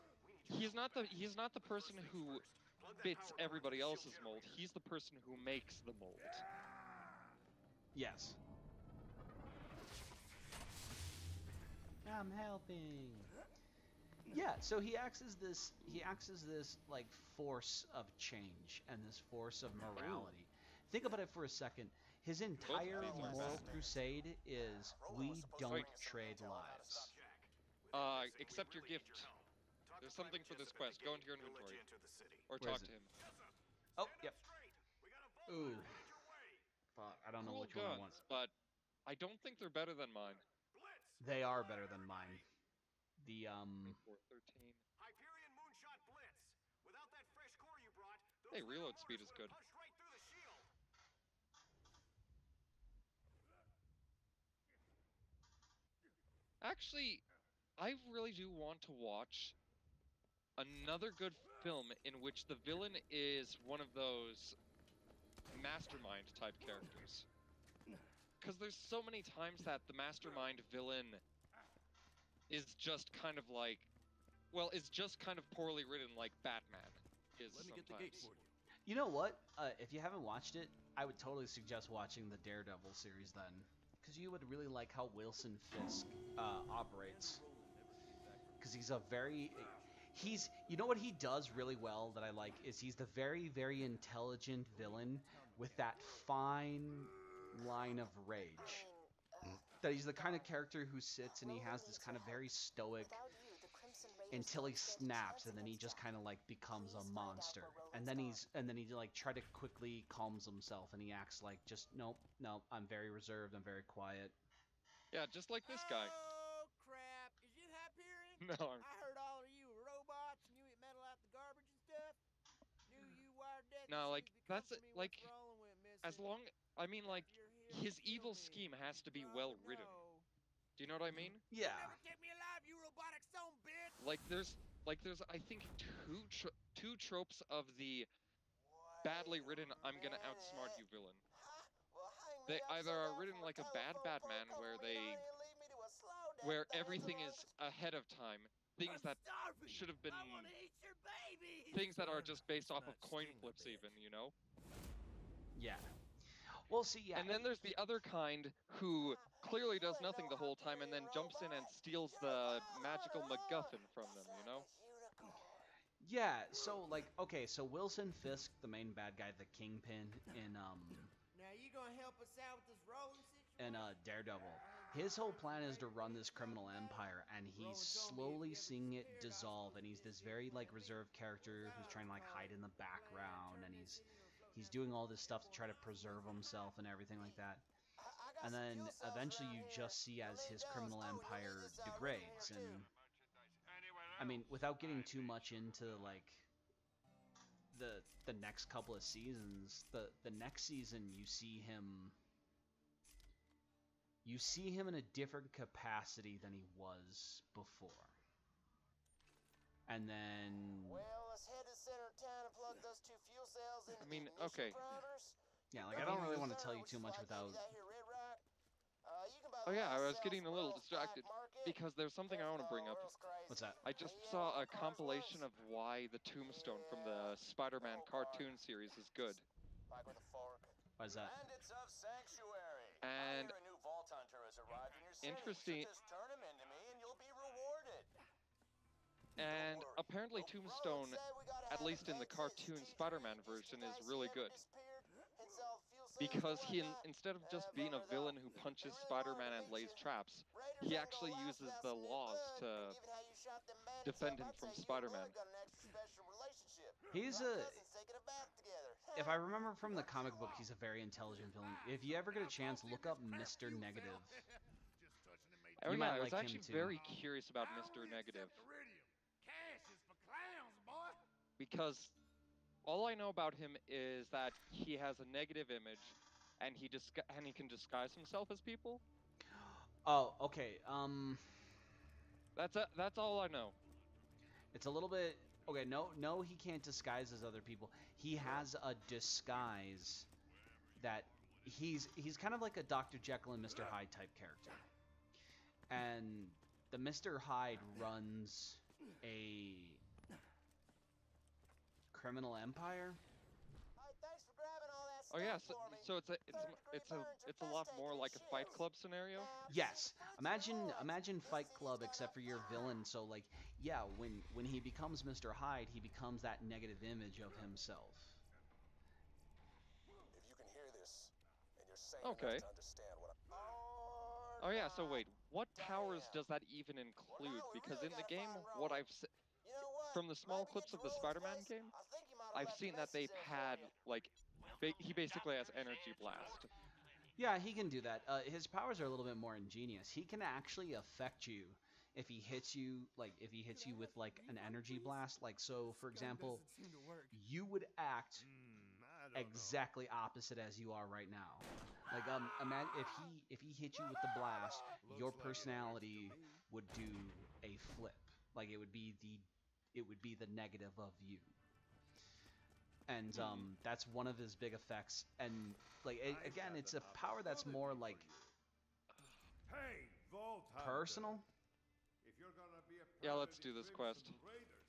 Speaker 1: He's not the person who fits everybody else's mold. He's the person who makes the mold.
Speaker 2: Yes. I'm helping. Yeah, so he acts as this like force of change and this force of morality. Think about it for a second. His entire
Speaker 1: these are
Speaker 2: moral
Speaker 1: fascinating.
Speaker 2: crusade is we don't trade lives.
Speaker 1: Accept your gift. There's something for this quest. Go into your inventory. Or
Speaker 2: Where is
Speaker 1: talk
Speaker 2: it?
Speaker 1: to him.
Speaker 2: Oh, yep. Ooh. Fuck, I don't know
Speaker 1: Cool
Speaker 2: which one I want.
Speaker 1: guns, but I don't think they're better than mine.
Speaker 2: They are better than mine. The
Speaker 1: 413.
Speaker 3: Hyperion Moonshot Blitz. Without that fresh core you brought, those
Speaker 1: Hey, reload
Speaker 3: little
Speaker 1: speed
Speaker 3: mortars
Speaker 1: is
Speaker 3: would've
Speaker 1: good.
Speaker 3: punched right through the shield.
Speaker 1: Actually, I really do want to watch another good film in which the villain is one of those mastermind type characters. Because there's so many times that the mastermind villain is just kind of like, well, it's just kind of poorly written, like Batman is
Speaker 4: Let me
Speaker 1: sometimes.
Speaker 4: get the gate for you.
Speaker 2: You know what? If you haven't watched it, I would totally suggest watching the Daredevil series then, because you would really like how Wilson Fisk operates. Because you know what he does really well that I like is he's the very, very intelligent villain with that fine line of rage. That he's the kind of character who sits and he has this kind of very stoic until he snaps, and then he just kind of like becomes a monster, and then he like try to quickly calms himself, and he acts like just nope, I'm very reserved, I'm very quiet.
Speaker 1: Yeah, just like this guy.
Speaker 4: Oh, crap. Is you Hyperion?
Speaker 1: No,
Speaker 4: I heard all of you were robots and you eat metal out the garbage and stuff. Knew you wired death
Speaker 1: no, like
Speaker 4: issues become
Speaker 1: that's
Speaker 4: for
Speaker 1: it.
Speaker 4: me.
Speaker 1: Like
Speaker 4: What's wrong with missing?
Speaker 1: as long, I mean, like
Speaker 4: You're here
Speaker 1: his
Speaker 4: to kill
Speaker 1: evil
Speaker 4: me.
Speaker 1: scheme has to be
Speaker 4: Well,
Speaker 1: well written.
Speaker 4: no.
Speaker 1: Do you know what I mean?
Speaker 2: Yeah.
Speaker 4: You'll never take me alive, you robotic son bitch!
Speaker 1: Like there's I think two tropes of the badly written I'm gonna outsmart you villain.
Speaker 6: Well, hang me
Speaker 1: They either are
Speaker 6: upside down
Speaker 1: written
Speaker 6: from a
Speaker 1: like a bad
Speaker 6: telephone
Speaker 1: Batman
Speaker 6: pole,
Speaker 1: where
Speaker 6: cover me in
Speaker 1: they
Speaker 6: honey, and leave me to a slow death
Speaker 1: where
Speaker 6: at the hands of
Speaker 1: everything
Speaker 6: my
Speaker 1: is ahead of time. Things
Speaker 4: I'm
Speaker 1: that
Speaker 4: starving!
Speaker 1: should have been
Speaker 4: I want to eat your baby!
Speaker 1: things that are
Speaker 4: Son,
Speaker 1: just based
Speaker 4: let's
Speaker 1: off of
Speaker 4: not
Speaker 1: coin
Speaker 4: sting a
Speaker 1: flips
Speaker 4: bit.
Speaker 1: even, you know?
Speaker 2: Yeah. Well, see, yeah.
Speaker 1: And then there's the other kind who clearly
Speaker 6: You
Speaker 1: does
Speaker 6: ain't
Speaker 1: nothing
Speaker 6: no
Speaker 1: the whole time and
Speaker 6: Hyperion
Speaker 1: then jumps in and
Speaker 6: robot.
Speaker 1: steals
Speaker 6: You're a
Speaker 1: the
Speaker 6: vile
Speaker 1: magical
Speaker 6: hunter, huh?
Speaker 1: MacGuffin from them,
Speaker 6: Just
Speaker 1: you
Speaker 6: like
Speaker 1: know?
Speaker 6: a unicorn.
Speaker 2: Yeah, so like okay, so Wilson Fisk, the main bad guy, the Kingpin in
Speaker 4: Now you gonna help us out with this rolling situation?
Speaker 2: Daredevil. His whole plan is to run this criminal empire, and he's slowly seeing it dissolve. And he's this very like reserved character who's trying to like hide in the background, and he's doing all this stuff to try to preserve himself and everything like that.
Speaker 6: I got
Speaker 2: And
Speaker 6: some
Speaker 2: then
Speaker 6: fuel cells
Speaker 2: eventually
Speaker 6: around
Speaker 2: you
Speaker 6: here.
Speaker 2: just see as his criminal
Speaker 6: You'll need
Speaker 2: empire
Speaker 6: this,
Speaker 2: degrades.
Speaker 6: resonator,
Speaker 2: And
Speaker 6: too.
Speaker 2: I mean, without getting too much into like the next couple of seasons, the next season you see him in a different capacity than he was before. And then
Speaker 6: Well, let's head to the center of town and plug those two fuel cells into
Speaker 1: I mean,
Speaker 6: the ignition
Speaker 1: okay.
Speaker 6: primers.
Speaker 2: yeah, like I don't really want to tell you too much without.
Speaker 6: You can buy
Speaker 1: Oh
Speaker 6: the
Speaker 1: yeah, I
Speaker 6: last
Speaker 1: was
Speaker 6: cells
Speaker 1: getting a
Speaker 6: from
Speaker 1: little
Speaker 6: Earl's Black
Speaker 1: distracted
Speaker 6: Market.
Speaker 1: because there's something I want to bring up.
Speaker 6: Earl's crazy.
Speaker 2: What's that?
Speaker 1: I just
Speaker 6: You
Speaker 1: saw
Speaker 6: know
Speaker 1: a
Speaker 6: how cars
Speaker 1: compilation of
Speaker 6: runs.
Speaker 1: why the Tombstone from the Spider-Man
Speaker 6: Cool
Speaker 1: cartoon
Speaker 6: car.
Speaker 1: series is good.
Speaker 6: Like with a fork.
Speaker 2: What is that?
Speaker 10: Bandits of Sanctuary.
Speaker 1: And
Speaker 10: I hear a new Vault Hunter has arrived in your city.
Speaker 1: interesting-
Speaker 10: So just turn him into me and you'll be rewarded.
Speaker 1: And
Speaker 10: Don't worry.
Speaker 1: apparently
Speaker 10: Nope.
Speaker 1: Tombstone,
Speaker 6: Roland said we gotta
Speaker 1: at
Speaker 6: have
Speaker 1: least in the
Speaker 6: exits.
Speaker 1: cartoon
Speaker 6: T3
Speaker 1: Spider-Man
Speaker 6: just in
Speaker 1: version, is
Speaker 6: case
Speaker 1: really
Speaker 6: he ever
Speaker 1: good.
Speaker 6: disappeared and saw the fuel cells
Speaker 1: Because
Speaker 6: and
Speaker 1: he,
Speaker 6: whatnot.
Speaker 1: instead of just being a
Speaker 6: Bummer, though.
Speaker 1: villain who punches
Speaker 6: Been really
Speaker 1: Spider-Man
Speaker 6: wanting
Speaker 1: and
Speaker 6: to meet
Speaker 1: lays
Speaker 6: you.
Speaker 1: traps,
Speaker 6: Raiders
Speaker 1: he
Speaker 6: ain't
Speaker 1: actually
Speaker 6: gonna last
Speaker 1: uses
Speaker 6: without
Speaker 1: the
Speaker 6: some new
Speaker 1: laws
Speaker 6: blood,
Speaker 1: to
Speaker 6: and given how you shot them bandits
Speaker 1: defend
Speaker 6: up,
Speaker 1: him
Speaker 6: I'd
Speaker 1: from
Speaker 6: say you and
Speaker 1: Spider-Man.
Speaker 6: Bud got an extra special relationship.
Speaker 2: He's
Speaker 6: Like
Speaker 2: a.
Speaker 6: cousins taking a bath together.
Speaker 2: If I remember from the comic book, he's a very intelligent villain. If you ever get a chance, look up Mr. Negative.
Speaker 1: Oh
Speaker 2: You
Speaker 1: yeah,
Speaker 2: might
Speaker 1: I was
Speaker 2: like him
Speaker 1: actually
Speaker 2: too.
Speaker 1: very curious about Mr. Negative.
Speaker 3: Cash is for clowns, boy.
Speaker 1: Because all I know about him is that he has a negative image and he can disguise himself as people.
Speaker 2: Oh, okay.
Speaker 1: That's all I know.
Speaker 2: It's a little bit okay. No, he can't disguise as other people. He has a disguise that he's kind of like a Dr. Jekyll and Mr. Hyde type character. And the Mr. Hyde runs a criminal empire.
Speaker 6: Alright, thanks for grabbing all that
Speaker 1: Oh yeah, so it's a lot more like a Fight Club scenario.
Speaker 2: Yes. Imagine Fight Club except for your villain. So like, yeah, when he becomes Mr. Hyde, he becomes that negative image of himself.
Speaker 10: If you can hear this, and you're sane enough
Speaker 1: Okay.
Speaker 10: to understand what I'm...
Speaker 1: Oh yeah, so wait, what powers
Speaker 10: Damn.
Speaker 1: does that even
Speaker 10: Well,
Speaker 1: include?
Speaker 10: now we
Speaker 1: Because
Speaker 10: really
Speaker 1: in the
Speaker 10: gotta
Speaker 1: game,
Speaker 10: find
Speaker 1: what
Speaker 10: Roland. You know what?
Speaker 1: from the small
Speaker 10: Right we get
Speaker 1: clips
Speaker 10: to
Speaker 1: of the
Speaker 10: Roland's
Speaker 1: Spider-Man
Speaker 10: place,
Speaker 1: game,
Speaker 10: I think he might have
Speaker 1: I've
Speaker 10: left a
Speaker 1: seen that
Speaker 10: message
Speaker 1: they've
Speaker 10: there for
Speaker 1: had
Speaker 10: you.
Speaker 1: like he basically has energy blast.
Speaker 2: Yeah, he can do that. His powers are a little bit more ingenious. He can actually affect you if he hits you, like if he hits you with like an energy blast. Like so, for example, you would act exactly opposite as you are right now. Like imagine if he hit you with the blast, your personality would do a flip. Like it would be the negative of you. And that's one of his big effects. And like again, it's a power that's more like
Speaker 3: Hey, Vault Hunter.
Speaker 2: personal.
Speaker 3: If you're gonna be a part
Speaker 1: Yeah,
Speaker 3: of
Speaker 1: let's
Speaker 3: the
Speaker 1: do this
Speaker 3: Crimson
Speaker 1: quest.
Speaker 3: Raiders,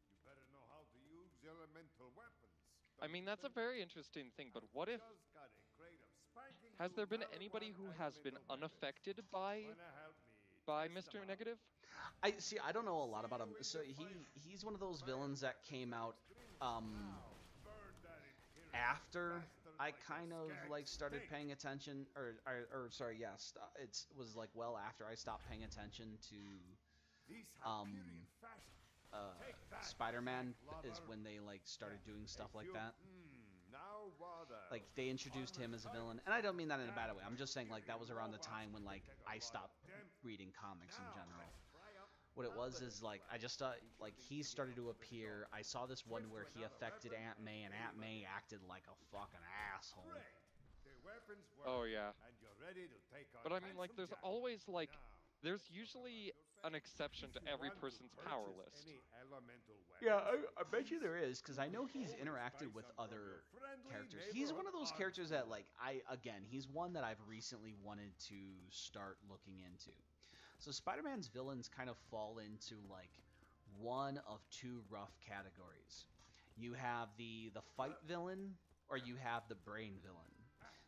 Speaker 3: you better know how to use elemental weapons.
Speaker 1: I mean, that's a very interesting thing, but what if
Speaker 3: Just got a crate of spanking
Speaker 1: has
Speaker 3: new
Speaker 1: there been anybody
Speaker 3: marijuana
Speaker 1: who has been
Speaker 3: elemental weapons.
Speaker 1: unaffected
Speaker 3: Wanna help me
Speaker 1: by
Speaker 3: test them
Speaker 1: Mr.
Speaker 3: out?
Speaker 1: Negative?
Speaker 2: I see. I don't know a lot about him. So he's one of those villains that came out after I kind of like started paying attention, or sorry, yes, it was like well after I stopped paying attention to Spider-Man is when they like started doing stuff like that. Like they introduced him as a villain, and I don't mean that in a bad way. I'm just saying like that was around the time when like I stopped reading comics in general. What it was is like I just like he started to appear. I saw this one where he affected Aunt May, and Aunt May acted like a fucking asshole.
Speaker 1: Oh yeah. But I mean, like, there's always like, there's usually an exception to every person's power list.
Speaker 2: Yeah, I bet you there is, because I know he's interacted with other characters. He's one of those characters that, like, he's one that I've recently wanted to start looking into. So Spider-Man's villains kind of fall into, like, one of two rough categories. You have the fight villain, or you have the brain villain.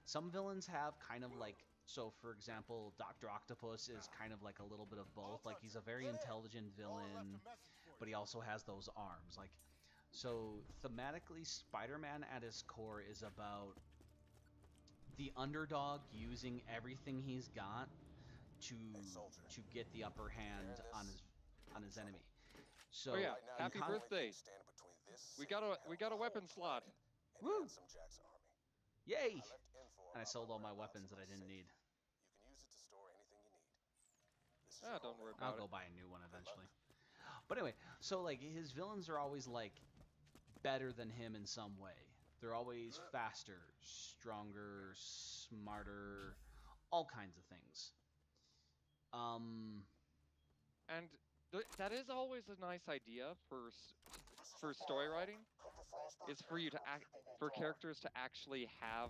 Speaker 2: Some villains have kind of like, so for example, Dr. Octopus is kind of like a little bit of both. Like he's a very intelligent villain, but he also has those arms. Like, so thematically, Spider-Man at his core is about the underdog using everything he's got to get the upper hand on his enemy. So
Speaker 1: oh yeah, happy birthday! We got a weapon slot.
Speaker 2: Woo! Yay! And I sold all my weapons that I didn't need.
Speaker 10: You can use it to store anything you need.
Speaker 1: Ah, don't worry about
Speaker 2: I'll go buy a new one eventually. But anyway, so like his villains are always like better than him in some way. They're always faster, stronger, smarter, all kinds of things.
Speaker 1: And that is always a nice idea for story writing, is for you to for characters to actually have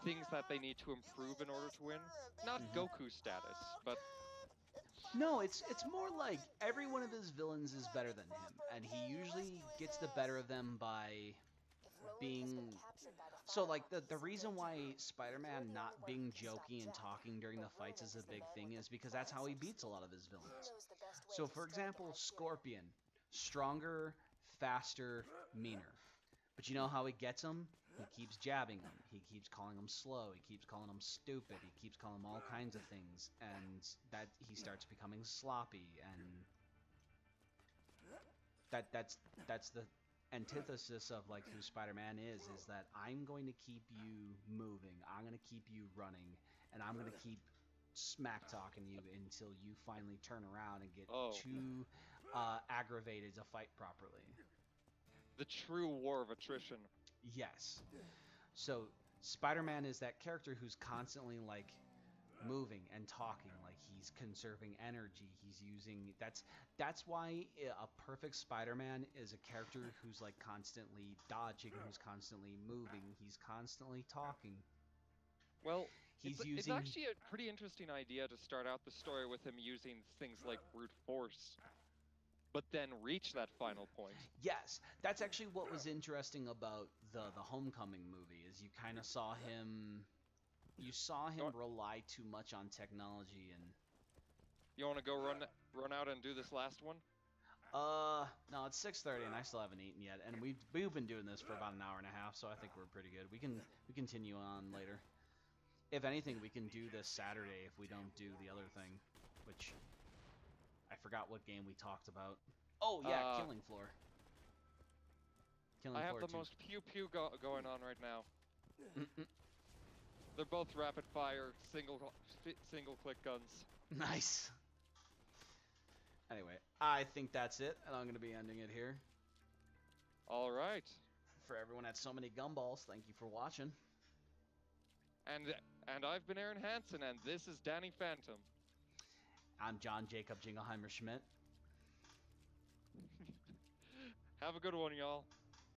Speaker 1: things that they need to improve in order to win. Not Goku status, but
Speaker 2: no, it's more like every one of his villains is better than him, and he usually gets the better of them by being so like the reason why Spider-Man not being jokey and talking during the fights is a big thing is because that's how he beats a lot of his villains. So for example, Scorpion, stronger, faster, meaner. But you know how he gets them? He keeps jabbing them. He keeps calling them slow. He keeps calling them stupid. He keeps calling them all kinds of things, and that he starts becoming sloppy, and that's the antithesis of like who Spider-Man is that I'm going to keep you moving, I'm going to keep you running, and I'm going to keep smack talking you until you finally turn around and get too aggravated to fight properly.
Speaker 1: The true war of attrition.
Speaker 2: Yes. So Spider-Man is that character who's constantly like moving and talking, like he's conserving energy, he's using that's why a perfect Spider-Man is a character who's like constantly dodging, who's constantly moving, he's constantly talking.
Speaker 1: Well,
Speaker 2: it's
Speaker 1: actually a pretty interesting idea to start out the story with him using things like brute force, but then reach that final point.
Speaker 2: Yes, that's actually what was interesting about the Homecoming movie is you kind of saw him. You saw him rely too much on technology and.
Speaker 1: You want to go run out and do this last one?
Speaker 2: No, it's 6:30 and I still haven't eaten yet, and we've been doing this for about an hour and a half, so I think we're pretty good. We continue on later. If anything, we can do this Saturday if we don't do the other thing, which I forgot what game we talked about. Oh yeah, Killing Floor.
Speaker 1: I have the most pew pew going on right now. They're both rapid fire, single click guns.
Speaker 2: Nice. Anyway, I think that's it, and I'm going to be ending it here.
Speaker 1: All right.
Speaker 2: For everyone at So Many Gumballs, thank you for watching.
Speaker 1: And I've been Aaron Hansen, and this is Danny Phantom.
Speaker 2: I'm John Jacob Jingleheimer Schmidt.
Speaker 1: Have a good one, y'all.